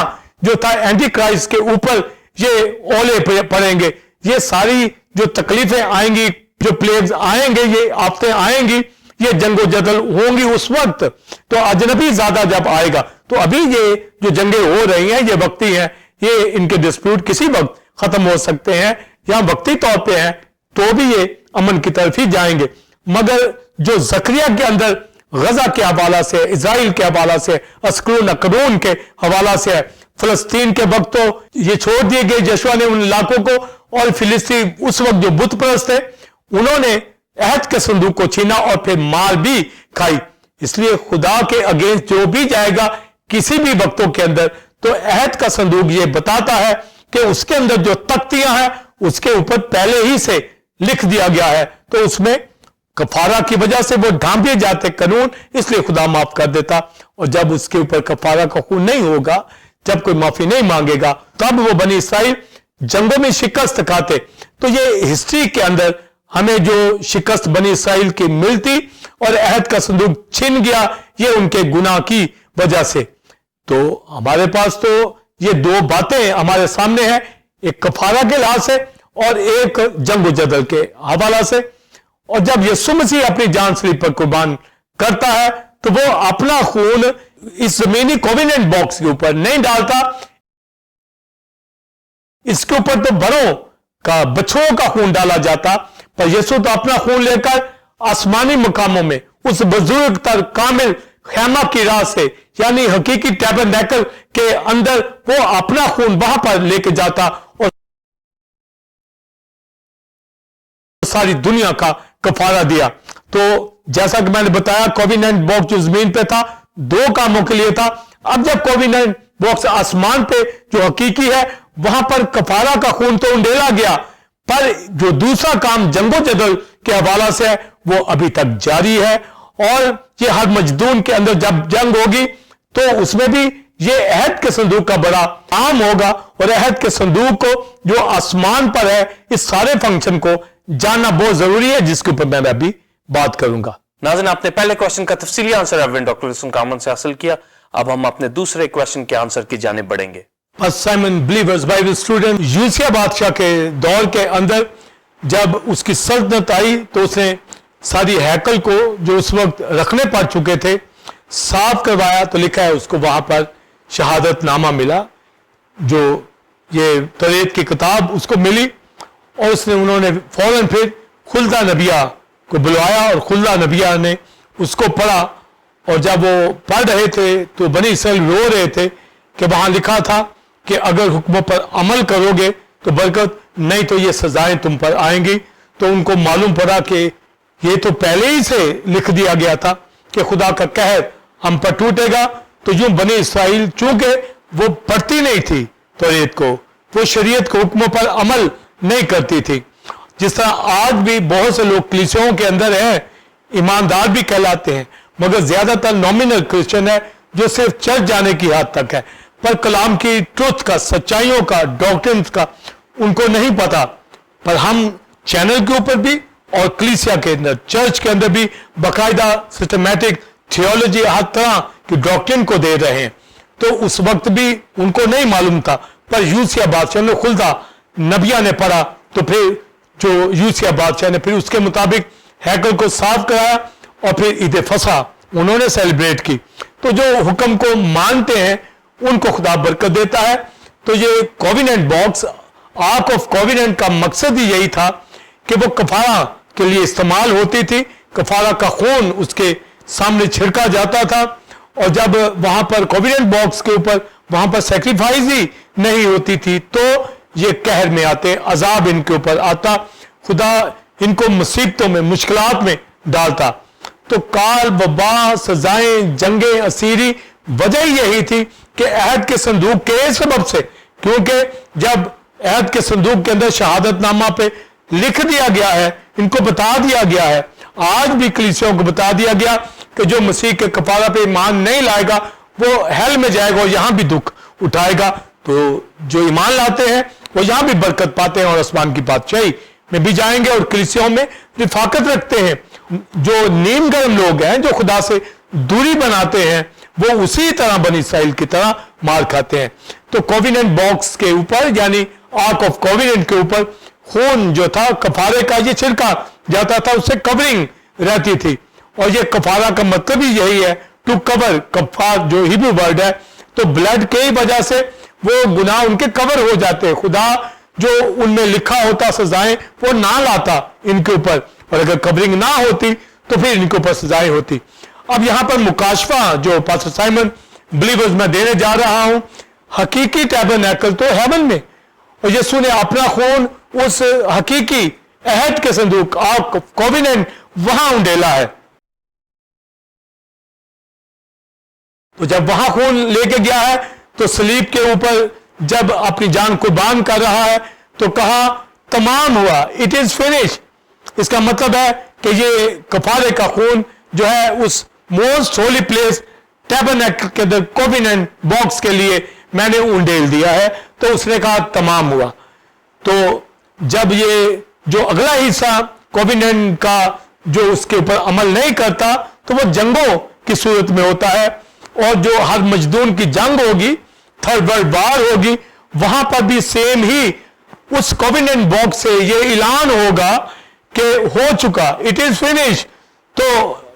जो था एंटी क्राइस्ट के ऊपर ये ओले पड़ेंगे, ये सारी जो तकलीफें आएंगी, जो प्लेग्स आएंगे, ये आफतें आएंगी, ये जंगो जदल होंगी उस वक्त। तो अजनबी ज्यादा जब आएगा, तो अभी ये जो जंगें हो रही हैं ये वक्ती हैं, ये इनके डिस्प्यूट किसी वक्त खत्म हो सकते हैं, या वक्ती तौर पे हैं, तो भी ये अमन की तरफ ही जाएंगे। मगर जो जकरिया के अंदर गजा के हवाला से, इजराइल के हवाला से, अस्करून अकरून के हवाला से है, फलस्तीन के वक्त तो ये छोड़ दिए गए यशुआ ने उन इलाकों को, और फिलिस्ती उस वक्त जो बुत परस्त थे, उन्होंने अहद के संदूक को छीना और फिर मार भी खाई। इसलिए खुदा के अगेंस्ट जो भी जाएगा किसी भी वक्तों के अंदर, तो अहद का संदूक ये बताता है कि उसके अंदर जो तख्तियां हैं उसके ऊपर पहले ही से लिख दिया गया है, तो उसमें कफारा की वजह से वो ढांपे जाते कानून, इसलिए खुदा माफ कर देता। और जब उसके ऊपर कफारा का खून नहीं होगा, जब कोई माफी नहीं मांगेगा, तब वो बनी इसराइल जंगों में शिकस्त खाते। तो ये हिस्ट्री के अंदर हमें जो शिकस्त बनी इसराइल की मिलती और अहद का संदूक छिन गया, ये उनके गुनाह की वजह से। तो हमारे पास तो ये दो बातें हमारे सामने हैं, एक कफारा के लिहाज से और एक जंग जदल के हवाला से। और जब यीशु मसीह अपनी जान सलीब पर कुर्बान करता है, तो वो अपना खून इस जमीनी कोवेनेंट बॉक्स के ऊपर नहीं डालता, इसके ऊपर तो बड़ों का, बछड़ों का खून डाला जाता, पर यीशु तो अपना खून लेकर आसमानी मकामों में उस बुजुर्ग तर कामिल खैमा की राह से, यानी हकीकी टैबरनेकल के अंदर, वो अपना खून वहां पर लेके जाता और सारी दुनिया का कफारा दिया। तो जैसा कि मैंने बताया, कोवेनेंट बॉक्स जो जमीन पे था, दो कामों के लिए था। अब जब कोवेनेंट बॉक्स आसमान पे जो हकीकी है, वहां पर कफारा का खून तो उंडेला गया, पर जो दूसरा काम जंगो जदल के हवाला से है, वो अभी तक जारी है। और ये हर मजदून के अंदर जब जंग होगी, तो उसमें भी ये अहद के संदूक का बड़ा काम होगा, और अहद के संदूक को जो आसमान पर है, इस सारे फंक्शन को जानना बहुत जरूरी है, जिसके ऊपर मैं अभी बात करूंगा।
नाज़रीन, आपने पहले क्वेश्चन का तफसीली आंसर रेवरेंड डॉक्टर विल्सन कामन से हासिल किया। अब हम अपने दूसरे क्वेश्चन के आंसर की जाने बढ़ेंगे।
साइमन बिलीवर्स बाइबल स्टूडेंट, यूसिया बादशाह के दौर के अंदर जब उसकी सल्तनत आई, तो उसने सारी हैकल को जो उस वक्त रखने पड़ चुके थे साफ करवाया। तो लिखा है उसको वहां पर शहादत नामा मिला, जो ये तौरात की किताब उसको मिली, और उन्होंने फौरन फिर खुल्दा नबिया को बुलवाया, और खुल्दा नबिया ने उसको पढ़ा। और जब वो पढ़ रहे थे, तो बनी इसराइल रो रहे थे कि वहां लिखा था کہ अगर हुक्मों पर अमल करोगे तो बरकत, नहीं तो ये सजाएं तुम पर आएंगी। तो उनको मालूम पड़ा कि ये तो पहले ही से लिख दिया गया था कि खुदा का कहर हम पर टूटेगा। तो यूं बनी इसराइल चूंकि वो पढ़ती नहीं थी तौरात को, वो शरीयत के हुक्मों पर अमल नहीं करती थी, जिस तरह आज भी बहुत से लोग कलीसियाओं के अंदर हैं, ईमानदार भी कहलाते हैं, मगर ज्यादातर नॉमिनल क्रिश्चियन है जो सिर्फ चर्च जाने की हद तक है, पर कलाम की ट्रुथ का, सच्चाइयों का, डॉक्ट्रिन्स का उनको नहीं पता। पर हम चैनल के ऊपर भी और कलीसिया के अंदर, चर्च के अंदर भी बाकायदा सिस्टमैटिक थियोलॉजी हर तरह की डॉक्ट्रिन को दे रहे हैं। तो उस वक्त भी उनको नहीं मालूम था, पर यूसिया बादशाह ने खुलता नबिया ने पढ़ा, तो फिर जो यूसिया बादशाह ने फिर उसके मुताबिक हैकल को साफ कराया और फिर ईद फसा उन्होंने सेलिब्रेट की। तो जो हुक्म को मानते हैं उनको खुदा बरकत देता है। तो ये covenant box, arc of covenant का मकसद ही यही था कि वो कफारा के लिए इस्तेमाल होती थी। कफारा का खून उसके सामने छिड़का जाता था, और जब वहां पर कोविनेंट बॉक्स के ऊपर वहां पर सैक्रिफाइस ही नहीं होती थी तो ये कहर में आते, अजाब इनके ऊपर आता, खुदा इनको मुसीबतों में, मुश्किलात में डालता। तो काल, वबा, सजाएं, जंगे, असीरी, वजह यही थी कि अहद के संदूक के सबब से, क्योंकि जब अहद के संदूक के अंदर शहादतनामा पे लिख दिया गया है, इनको बता दिया गया है, आज भी कलीसियाओं को बता दिया गया कि जो मसीह के कफारा पे ईमान नहीं लाएगा वो हेल में जाएगा और यहां भी दुख उठाएगा। तो जो ईमान लाते हैं वो यहां भी बरकत पाते हैं और आसमान की बादशाही में भी जाएंगे और कलीसियाओं में रिफाकत रखते हैं। जो नीम गर्म लोग हैं, जो खुदा से दूरी बनाते हैं, वो उसी तरह बनी इसराइल की तरह मार खाते हैं। तो कोविनेंट बॉक्स के ऊपर यानी आर्क ऑफ कोविनेंट के ऊपर खून जो था कफारे का ये छिड़का जाता था, उससे कवरिंग रहती थी। और ये कफारा का मतलब ही यही है, टू कवर, कफार जो हिब्रू वर्ड है, तो ब्लड के ही वजह से वो गुनाह उनके कवर हो जाते हैं। खुदा जो उनमें लिखा होता सजाएं वो ना लाता इनके ऊपर, और अगर कवरिंग ना होती तो फिर इनके ऊपर सजाएं होती। अब यहां पर मुकाशफा जो पास्टर साइमन बिलीवर्स में देने जा रहा हूं, हकीकी टैबरनेकल तो हेवन में, और यीशु ने अपना खून उस हकीकी अहद के संदूक, आर्क ऑफ कोविनेंट, वहां उंडेला है। तो जब वहां खून लेके गया है तो सलीब के ऊपर जब अपनी जान कुर्बान कर रहा है तो कहा तमाम हुआ, इट इज फिनिश। इसका मतलब है कि ये कफारे का खून जो है उस मोस्ट होली प्लेस टैबरनेकल के अंदर कोविनेंट बॉक्स के लिए मैंने उंडेल दिया है। तो उसने कहा तमाम हुआ। तो जब ये जो अगला हिस्सा कोविनेंट का जो उसके ऊपर अमल नहीं करता तो वो जंगों की सूरत में होता है, और जो हर मजदूर की जंग होगी, थर्ड वर्ल्ड वार होगी, वहां पर भी सेम ही उस कोविनेंट बॉक्स से ये ऐलान होगा कि हो चुका, इट इज फिनिश। तो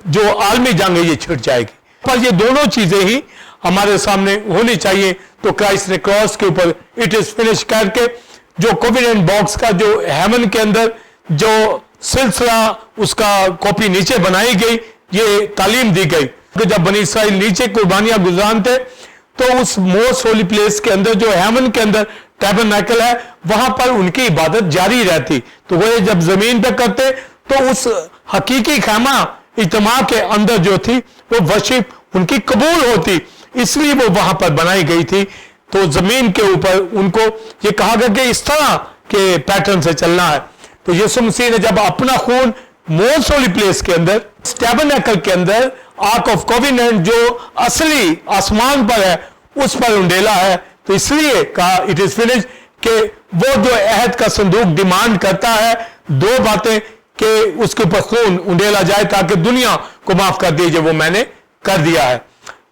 जो आलमी जंग है ये छिड़ जाएगी। पर ये दोनों चीजें ही हमारे सामने होनी चाहिए। तो क्राइस्ट ने क्रॉस के ऊपर इट इज फिनिश करके जो कोविनेंट बॉक्स का जो हेवन के अंदर जो सिलसिला उसका कॉपी नीचे बनाई गई, ये तालीम दी गई कि जब बनी इसराइल नीचे कुर्बानियां गुजारते तो उस मोस्ट होली प्लेस के अंदर जो हेवन के अंदर टैबरनेकल है वहां पर उनकी इबादत जारी रहती। तो वो जब जमीन पे करते तो उस हकीकी खैमा इज्तिमा के अंदर जो थी वो वर्शिप उनकी कबूल होती, इसलिए वो वहां पर बनाई गई थी। तो जमीन के ऊपर उनको ये कहा गया कि इस तरह के पैटर्न से चलना है। तो यीशु मसीह ने जब अपना खून मोस्ट होली प्लेस के अंदर, टैबरनेकल के अंदर, आर्क ऑफ कोविनेंट जो असली आसमान पर है उस पर उंडेला है, तो इसलिए कहा इट इज फिनिश कि वो जो अहद का संदूक डिमांड करता है दो बातें कि उसके ऊपर खून उंडेला जाए ताकि दुनिया को माफ कर दीजिए, वो मैंने कर दिया है।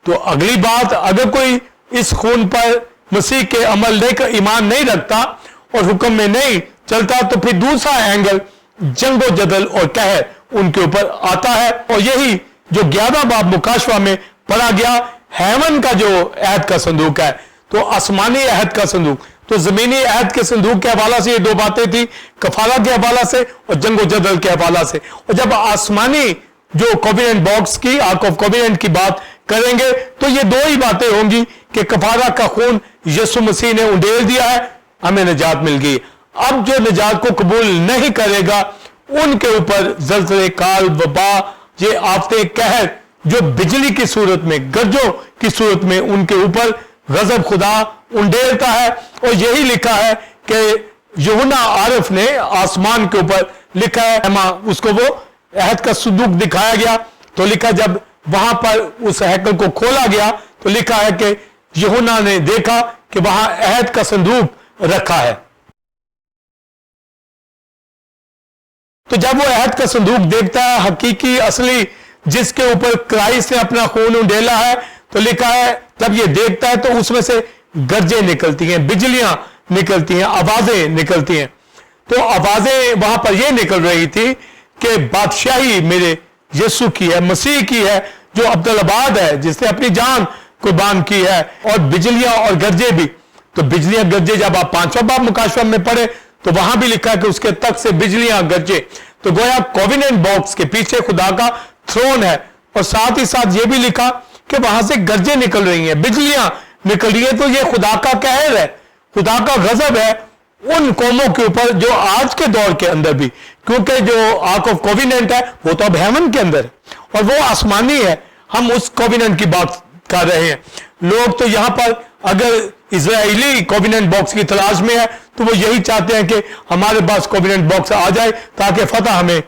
तो अगली बात, अगर कोई इस खून पर मसीह के अमल नहीं, ईमान नहीं रखता और हुक्म में नहीं चलता तो फिर दूसरा एंगल जंगो जदल और कहर उनके ऊपर आता है। और यही जो 11 बाब मुकाशवा में पढ़ा गया, हेवन का जो अहद का संदूक है, तो आसमानी अहद का संदूक, तो जमीनी अहद के संदूक के हवाला से ये दो बातें थी, कफारा के हवाला से और जंगो जदल के हवाला से। और जब आसमानी जो कोविनेंट बॉक्स की, आर्क ऑफ कोविनेंट की बात کریں گے تو یہ دو ہی باتیں ہوں گی کہ کفارہ کا خون یسوع مسیح نے انڈیل دیا ہے, ہمیں نجات مل گئی. اب جو نجات کو قبول نہیں کرے گا ان کے اوپر زلزلے, کال, وبا, یہ آفتیں, قہر جو بجلی کی صورت میں, گرجوں کی صورت میں ان کے اوپر غضب خدا انڈیلتا ہے. اور یہی لکھا ہے کہ یوحنا عارف نے آسمان کے اوپر لکھا ہے, اس کو وہ عہد کا صندوق دکھایا گیا تو لکھا جب وہاں پر اس ہیکل کو کھولا گیا تو لکھا ہے کہ یوحنا نے دیکھا کہ وہاں عہد کا صندوق رکھا ہے. تو جب وہ عہد کا صندوق دیکھتا ہے, حقیقی اصلی جس کے اوپر کرائسٹ نے اپنا خون انڈیلا ہے, تو لکھا ہے جب یہ دیکھتا ہے تو اس میں سے گرجیں نکلتی ہیں, بجلیاں نکلتی ہیں, آوازیں نکلتی ہیں. تو آوازیں وہاں پر یہ نکل رہی تھی کہ بادشاہی میرے یسوع کی ہے, مسیح کی ہے, جو عبدالآباد ہے, جس نے اپنی جان قربان کی ہے. اور بجلیاں اور گرجے بھی. تو بجلیاں گرجے جب آپ 5واں باب مکاشفہ میں پڑھے تو وہاں بھی لکھا کہ اس کے تخت سے بجلیاں گرجے. تو گویا کووننٹ باکس کے پیچھے خدا کا تھرون ہے. اور ساتھ ہی ساتھ یہ بھی لکھا کہ وہاں سے گرجیں نکل رہی ہیں, بجلیاں نکل رہی ہیں. تو یہ خدا کا قہر ہے, خدا کا غضب ہے ان قوموں کے اوپر جو آج کے دور کے اندر بھی, کیونکہ جو آرک آف کووننٹ ہے وہ تو اب ہیون کے اندر ہے اور وہ آسمانی ہے. ہم اس کووننٹ کی بات کر رہے ہیں. لوگ تو یہاں پر اگر اسرائیلی کووننٹ باکس کی تلاش میں ہے تو وہ یہی چاہتے ہیں کہ ہمارے پاس کووننٹ باکس آ جائے تاکہ فتح ہمیں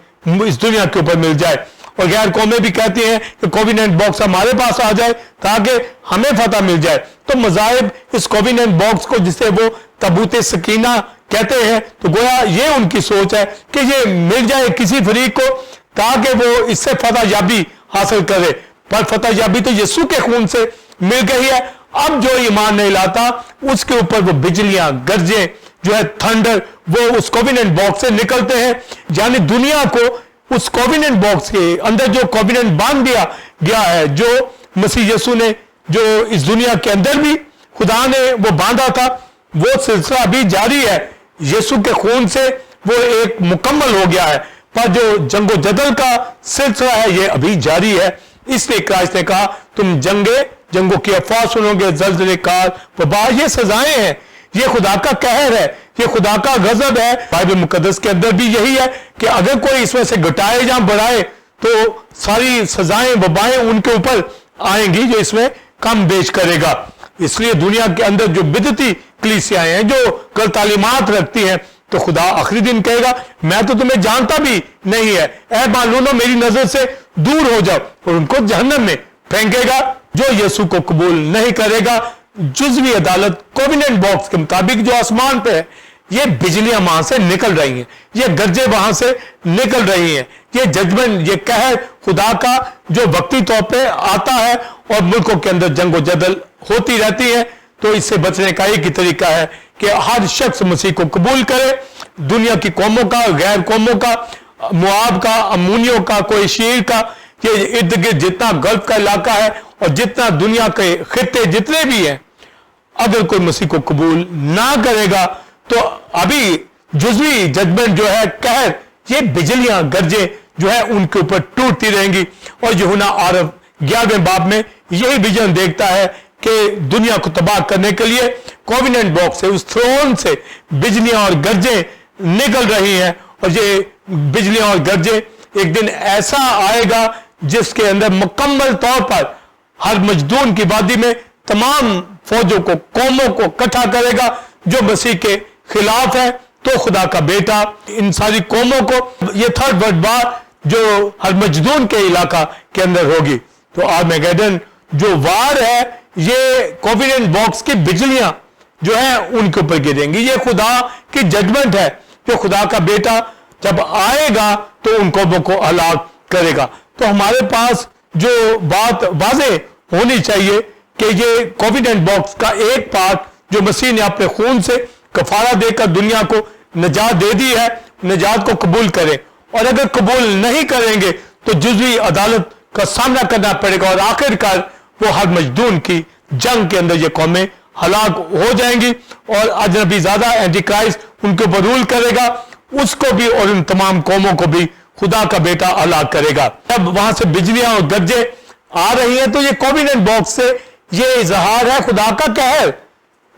اس دنیا کے اوپر مل جائے. اور غیر قومیں بھی کہتی ہیں کہ کووننٹ باکس ہمارے پاس آ جائے تاکہ ہمیں فتح مل جائے. تو مذاہب اس کووننٹ باکس کو, جسے وہ تابوت سکینہ کہتے ہیں, تو گویا یہ ان کی سوچ ہے کہ یہ مل جائے کسی فریق کو تاکہ وہ اس سے فتح یابی حاصل کرے. پر فتح یابی تو یسوع کے خون سے مل گئی ہے. اب جو ایمان نہیں لاتا اس کے اوپر وہ بجلیاں, گرجیں جو ہے, تھنڈر, وہ اس کووننٹ باکس سے نکلتے ہیں. یعنی دنیا کو اس کووننٹ باکس کے اندر جو کووننٹ باندھ دیا گیا ہے, جو مسیح یسوع نے جو اس دنیا کے اندر بھی خدا نے وہ باندھا تھا, وہ سلسلہ ابھی جاری ہے. یسوع کے خون سے وہ ایک مکمل ہو گیا ہے, پر جو جنگ و جدل کا سلسلہ ہے یہ ابھی جاری ہے. اس لیے کرائسٹ نے کہا تم جنگوں کی افواہ سنو گے, زلزلے, کال, وبا, یہ سزائیں ہیں, یہ خدا کا قہر ہے, یہ خدا کا غضب ہے. بائبل مقدس کے اندر بھی یہی ہے کہ اگر کوئی اس میں سے گھٹائے یا بڑھائے تو ساری سزائیں, وبائیں ان کے اوپر آئیں گی جو اس میں کم بیش کرے گا. اس لیے دنیا کے اندر جو بدعتی کلیسیاں ہیں, جو غلط تعلیمات رکھتی ہیں, تو خدا آخری دن کہے گا میں تو تمہیں جانتا بھی نہیں ہے, اے معلومو میری نظر سے دور ہو جاؤ, اور ان کو جہنم میں پھینکے گا. جو یسوع کو قبول نہیں کرے گا, جزوی عدالت کووننٹ باکس کے مطابق جو آسمان پہ ہے, یہ بجلیاں وہاں سے نکل رہی ہیں, یہ گرجے وہاں سے نکل رہی ہیں. یہ ججمنٹ, یہ قہر خدا کا جو وقتی طور پہ آتا ہے اور ملکوں کے اندر جنگ و جدل ہوتی رہتی ہے. تو اس سے بچنے کا ایک ہی طریقہ ہے کہ ہر شخص مسیح کو قبول کرے. دنیا کی قوموں کا, غیر قوموں کا, مواب کا, امونیوں کا, کوئی شیر کا, یہ ارد گرد جتنا گلف کا علاقہ ہے اور جتنا دنیا کے خطے جتنے بھی ہیں, اگر کوئی مسیح کو قبول نہ کرے گا تو ابھی جزوی ججمنٹ جو ہے, قہر, یہ بجلیاں, گرجیں جو ہے ان کے اوپر ٹوٹتی رہیں گی. اور یوحنا عارف 11ویں باب میں یہی ویژن دیکھتا ہے کہ دنیا کو تباہ کرنے کے لیے کووننٹ باکس سے, اس تھرون سے بجلیاں اور گرجیں نکل رہی ہیں. اور یہ بجلیاں اور گرجیں ایک دن ایسا آئے گا جس کے اندر مکمل طور پر ہر مجدون کی وادی میں تمام فوجوں کو, قوموں کو اکٹھا کرے گا جو مسیح کے خلاف ہے. تو خدا کا بیٹا ان ساری قوموں کو, یہ تھرڈ ورلڈ وار جو ہر مجدون کے علاقہ کے اندر ہوگی. تو آرمیگیڈن جو وار ہے, یہ کووننٹ باکس کی بجلیاں جو ہیں ان کے اوپر گریں گی. یہ خدا کی ججمنٹ ہے, جو خدا کا بیٹا جب آئے گا تو ان قوموں کو ہلاک کرے گا. تو ہمارے پاس جو بات واضح ہونی چاہیے کہ یہ کووننٹ باکس کا ایک پارٹ جو مسیح نے اپنے خون سے کفارہ دے کر دنیا کو نجات دے دی ہے, نجات کو قبول کریں. اور اگر قبول نہیں کریں گے تو جزوی عدالت کا سامنا کرنا پڑے گا, اور آخر کار وہ ہر مجدون کی جنگ کے اندر یہ قومیں ہلاک ہو جائیں گی. اور اجنبی زیادہ اینٹی کرائسٹ ان کے اوپر رول کرے گا, اس کو بھی اور ان تمام قوموں کو بھی خدا کا بیٹا ہلاک کرے گا. جب وہاں سے بجلیاں اور گرجے آ رہی ہیں تو یہ کوویننٹ باکس سے یہ اظہار ہے خدا کا قہر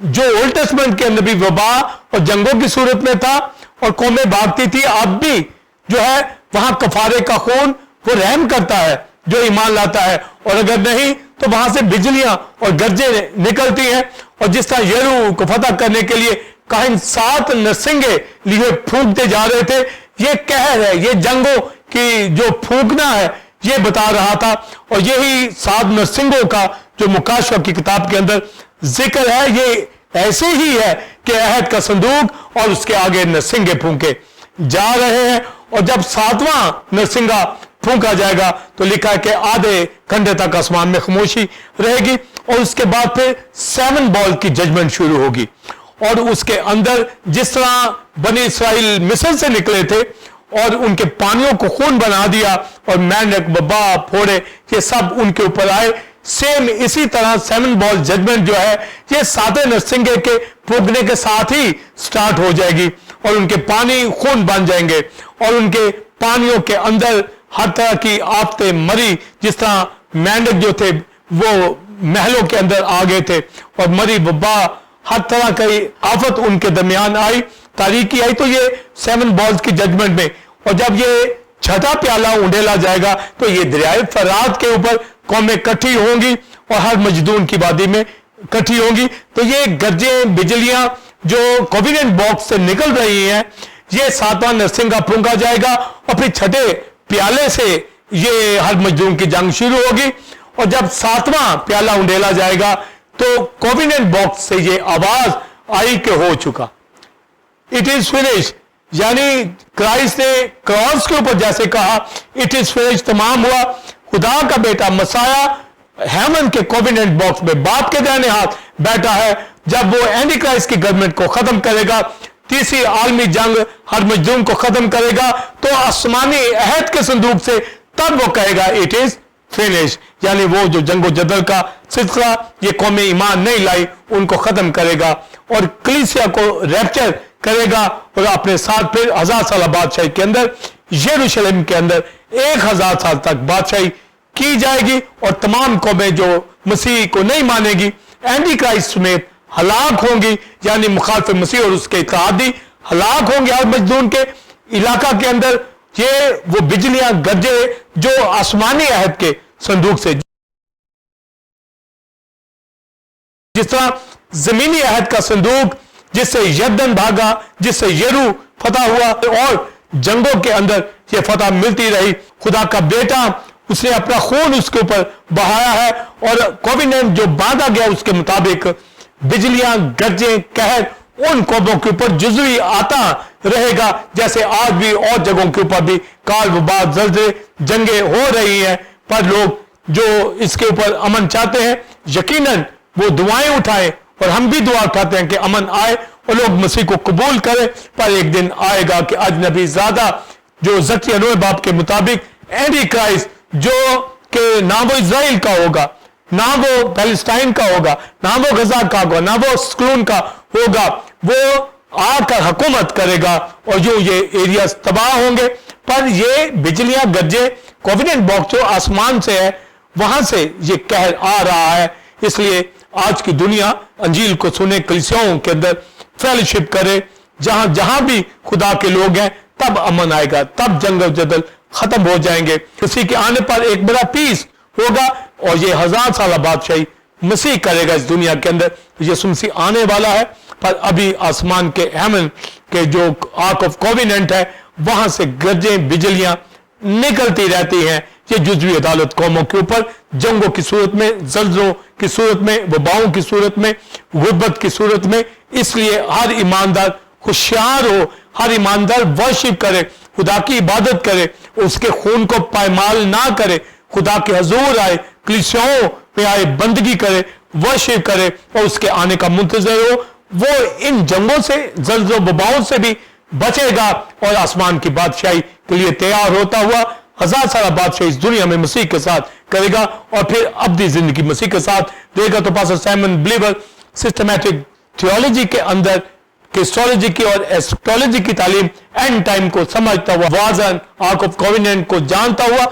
جو اولڈ ٹیسٹمنٹ کے اندر بھی وبا اور جنگوں کی صورت میں تھا اور قومیں بھاگتی تھی، اب بھی جو ہے وہاں کفارے کا خون وہ رحم کرتا ہے جو ایمان لاتا ہے، اور اگر نہیں تو وہاں سے بجلیاں اور گرجیں نکلتی ہیں، اور جس طرح یرو کو فتح کرنے کے لیے کاہن 7 نرسنگے لیے پھونکتے جا رہے تھے، یہ قہر ہے، یہ جنگوں کی جو پھونکنا ہے یہ بتا رہا تھا، اور یہی 7 نرسنگوں کا جو مکاشفہ کی کتاب کے اندر ذکر ہے یہ ایسے ہی ہے کہ عہد کا صندوق اور اس کے آگے نرسنگے پھونکے جا رہے ہیں، اور جب 7واں نرسنگا پھونکا جائے گا تو لکھا ہے کہ آدھے گھنٹے تک آسمان میں خاموشی رہے گی، اور اس کے بعد پھر 7 بال کی ججمنٹ شروع ہوگی، اور اس کے اندر جس طرح بنی اسرائیل مصر سے نکلے تھے اور ان کے پانیوں کو خون بنا دیا اور مینڈک وبا پھوڑے یہ سب ان کے اوپر آئے، سیم اسی طرح 7 بال ججمنٹ جو ہے یہ 7 نرسنگے کے پھونکنے کے ساتھ ہی سٹارٹ ہو جائے گی، اور ان کے پانی خون بن جائیں گے، اور ان کے پانیوں کے اندر ہر طرح کی آفتیں مری، جس طرح مینڈک جو تھے وہ محلوں کے اندر آ گئے تھے، اور مری وبا ہر طرح کی آفت ان کے درمیان آئی، تاریکی آئی، تو یہ 7 بالز کی ججمنٹ میں، اور جب یہ 6واں پیالہ اونڈیلا جائے گا تو یہ دریائے فرات کے اوپر قومیں کٹھی ہوں گی اور ہر مجدون کی وادی میں کٹھی ہوں گی، تو یہ گرجیں بجلیاں جو کوویننٹ باکس سے نکل رہی ہیں یہ 7واں نرسنگا پھونکا جائے گا، اور پھر 6 پیالے سے یہ ہر مجدون کی جنگ شروع ہوگی، اور جب 7واں پیالہ اونڈیلا جائے گا تو کوویننٹ باکس سے یہ آواز آئی کہ ہو چکا، اٹ از فنش، یعنی کرائسٹ نے کراس کے اوپر جیسے کہا اٹ از فنش، تمام ہوا، خدا کا بیٹا مسیح ہیمن کے کوویننٹ باکس میں باپ کے دائیں ہاتھ بیٹھا ہے، جب وہ اینٹی کرائسٹ کی گورنمنٹ کو ختم کرے گا، تیسری عالمی جنگ ہر مجدوم کو ختم کرے گا، تو آسمانی عہد کے صندوق سے تب وہ کہے گا اٹ از فنش، یعنی وہ جو جنگ و جدل کا سلسلہ یہ قوم ایمان نہیں لائی ان کو ختم کرے گا، اور کلیسیا کو ریپچر کرے گا، اور اپنے ساتھ پھر 1000 سالہ بادشاہی کے اندر یروشلم کے اندر 1000 سال تک بادشاہی کی جائے گی، اور تمام قومیں جو مسیح کو نہیں مانے گی اینٹی کرائسٹ سمیت ہلاک ہوں گی، یعنی مخالف مسیح اور اس کے اتحادی ہلاک ہوں گے ہر مجدون کے علاقہ کے اندر، یہ وہ بجلیاں گرجے جو آسمانی عہد کے صندوق سے، جس طرح زمینی عہد کا صندوق جس سے یردن بھاگا، جس سے یرو فتح ہوا، اور جنگوں کے اندر یہ فتح ملتی رہی، خدا کا بیٹا اس نے اپنا خون اس کے اوپر بہایا ہے، اور کوویننٹ جو باندھا گیا اس کے مطابق بجلیاں گرجیں قہر ان قوموں کے اوپر جزوی آتا رہے گا، جیسے آج بھی اور جگہوں کے اوپر بھی کال وبا زلزلے جنگیں ہو رہی ہیں، پر لوگ جو اس کے اوپر امن چاہتے ہیں یقیناً وہ دعائیں اٹھائیں، اور ہم بھی دعا اٹھاتے ہیں کہ امن آئے اور لوگ مسیح کو قبول کریں، پر ایک دن آئے گا کہ اجنبی زیادہ جو زکریا 9 باب کے مطابق اینٹی کرائسٹ جو کہ نہ وہ اسرائیل کا ہوگا، نہ وہ پیلسٹائن کا ہوگا، نہ وہ غزہ کا ہوگا، نہ وہ سکلون کا ہوگا، وہ آ کر حکومت کرے گا، اور جو یہ ایریاز تباہ ہوں گے، پر یہ بجلیاں گرجے کوویننٹ باکس جو آسمان سے ہے وہاں سے یہ قہر آ رہا ہے، اس لیے آج کی دنیا انجیل کو سنے، کلیسیاؤں کے اندر فیلوشپ کرے، جہاں جہاں بھی خدا کے لوگ ہیں تب امن آئے گا، تب جنگ و جدل ختم ہو جائیں گے، اسی کے آنے پر ایک بڑا پیس ہوگا، اور یہ 1000 سالہ بادشاہی مسیح کرے گا اس دنیا کے اندر، یسوع مسیح آنے والا ہے، پر ابھی آسمان کے ہیمن کے جو آرک آف کوویننٹ ہے وہاں سے گرجیں بجلیاں نکلتی رہتی ہیں، یہ جزوی عدالت قوموں کے اوپر جنگوں کی صورت میں، زلزلوں کی صورت میں، وباؤں کی صورت میں، غربت کی صورت میں، اس لیے ہر ایماندار ہوشیار ہو، ہر ایماندار ورشپ کرے، خدا کی عبادت کرے، اس کے خون کو پائمال نہ کرے، خدا کے حضور آئے، کلیسیاؤں پہ آئے، بندگی کرے، ورشپ کرے، اور اس کے آنے کا منتظر ہو، وہ ان جنگوں سے، زلزلوں وباؤں سے بھی بچے گا، اور آسمان کی بادشاہی کے لیے تیار ہوتا ہوا 1000 سالہ بادشاہی اس دنیا میں مسیح کے ساتھ کرے گا، اور پھر ابدی زندگی مسیح کے ساتھ دے گا۔ تو pastor Simon believer systematic theology کے اندر کرسٹولوجی کی اور ایسٹرولوجی کی تعلیم، اینڈ ٹائم کو سمجھتا ہوا، واضح آرک آف کوویننٹ کو جانتا ہوا،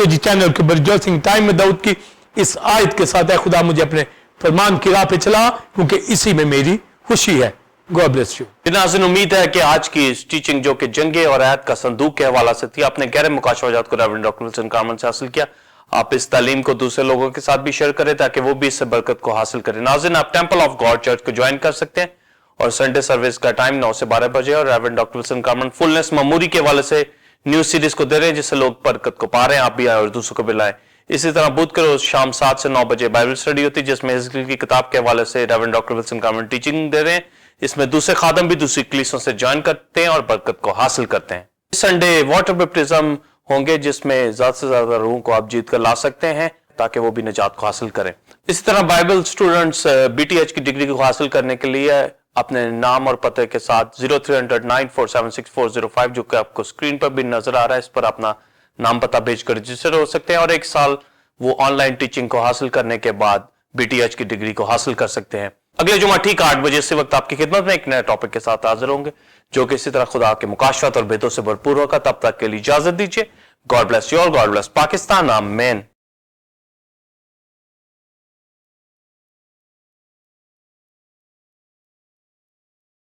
जी चैनल के रिजॉइसिंग टाइम में दाऊद की इस आयत के साथ है खुदा मुझे अपने फरमान की राह पे चला क्योंकि इसी में मेरी खुशी है। God bless you.
नाज़रीन, उम्मीद है कि आज की इस टीचिंग जो कि जंगे और आयत का संदूक के हवाला से थी, आपने गहरे मुकाशवाजात को रेवरेंड डॉक्टर विल्सन कारमन से हासिल किया। आप इस तालीम को दूसरे लोगों के साथ भी शेयर करें ताकि वो भी इससे बरकत को हासिल करें। नाज़रीन, आप टेंपल ऑफ गॉड चर्च को ज्वाइन कर सकते हैं और संडे सर्विस का टाइम 9 से 12 बजे और reverend doctor Wilson Carmen fullness ममूरी के हवाले से न्यूज सीरीज को दे रहे हैं जिससे लोग बरकत को पा रहे हैं। आप भी आए और दूसरों को भी लाएं। इसी तरह बुध के रोज शाम 7 से 9 बजे बाइबल स्टडी होती है जिसमें हिजकिय्याह की किताब के हवाले से reverend doctor Wilson Carmen teaching दे रहे हैं। इसमें दूसरे खादम भी दूसरी कलीसियों से ज्वाइन करते हैं और बरकत को हासिल करते हैं। इस संडे वाटर बैप्टिज्म होंगे जिसमें ज्यादा से ज्यादा रूहों को आप जीत कर ला सकते हैं ताकि वो भी निजात को हासिल करें। इसी तरह बाइबल स्टूडेंट्स BTH की डिग्री को हासिल करने के लिए अपने नाम और पते के साथ 0300947640 जो कि आपको स्क्रीन पर भी नजर आ रहा है, इस पर अपना नाम पता भेजकर रजिस्टर हो सकते हैं और 1 साल वो ऑनलाइन टीचिंग को हासिल करने के बाद BTH की डिग्री को हासिल कर सकते हैं। अगले जुमा ठीक 8 बजे इसी वक्त आपकी खिदमत में एक नए टॉपिक के साथ हाजिर होंगे जो कि इसी तरह खुदा के मुकाशफत और भेदों से भरपूर होगा। तब तक के लिए इजाजत दीजिए। God bless you all, God bless Pakistan, आमीन।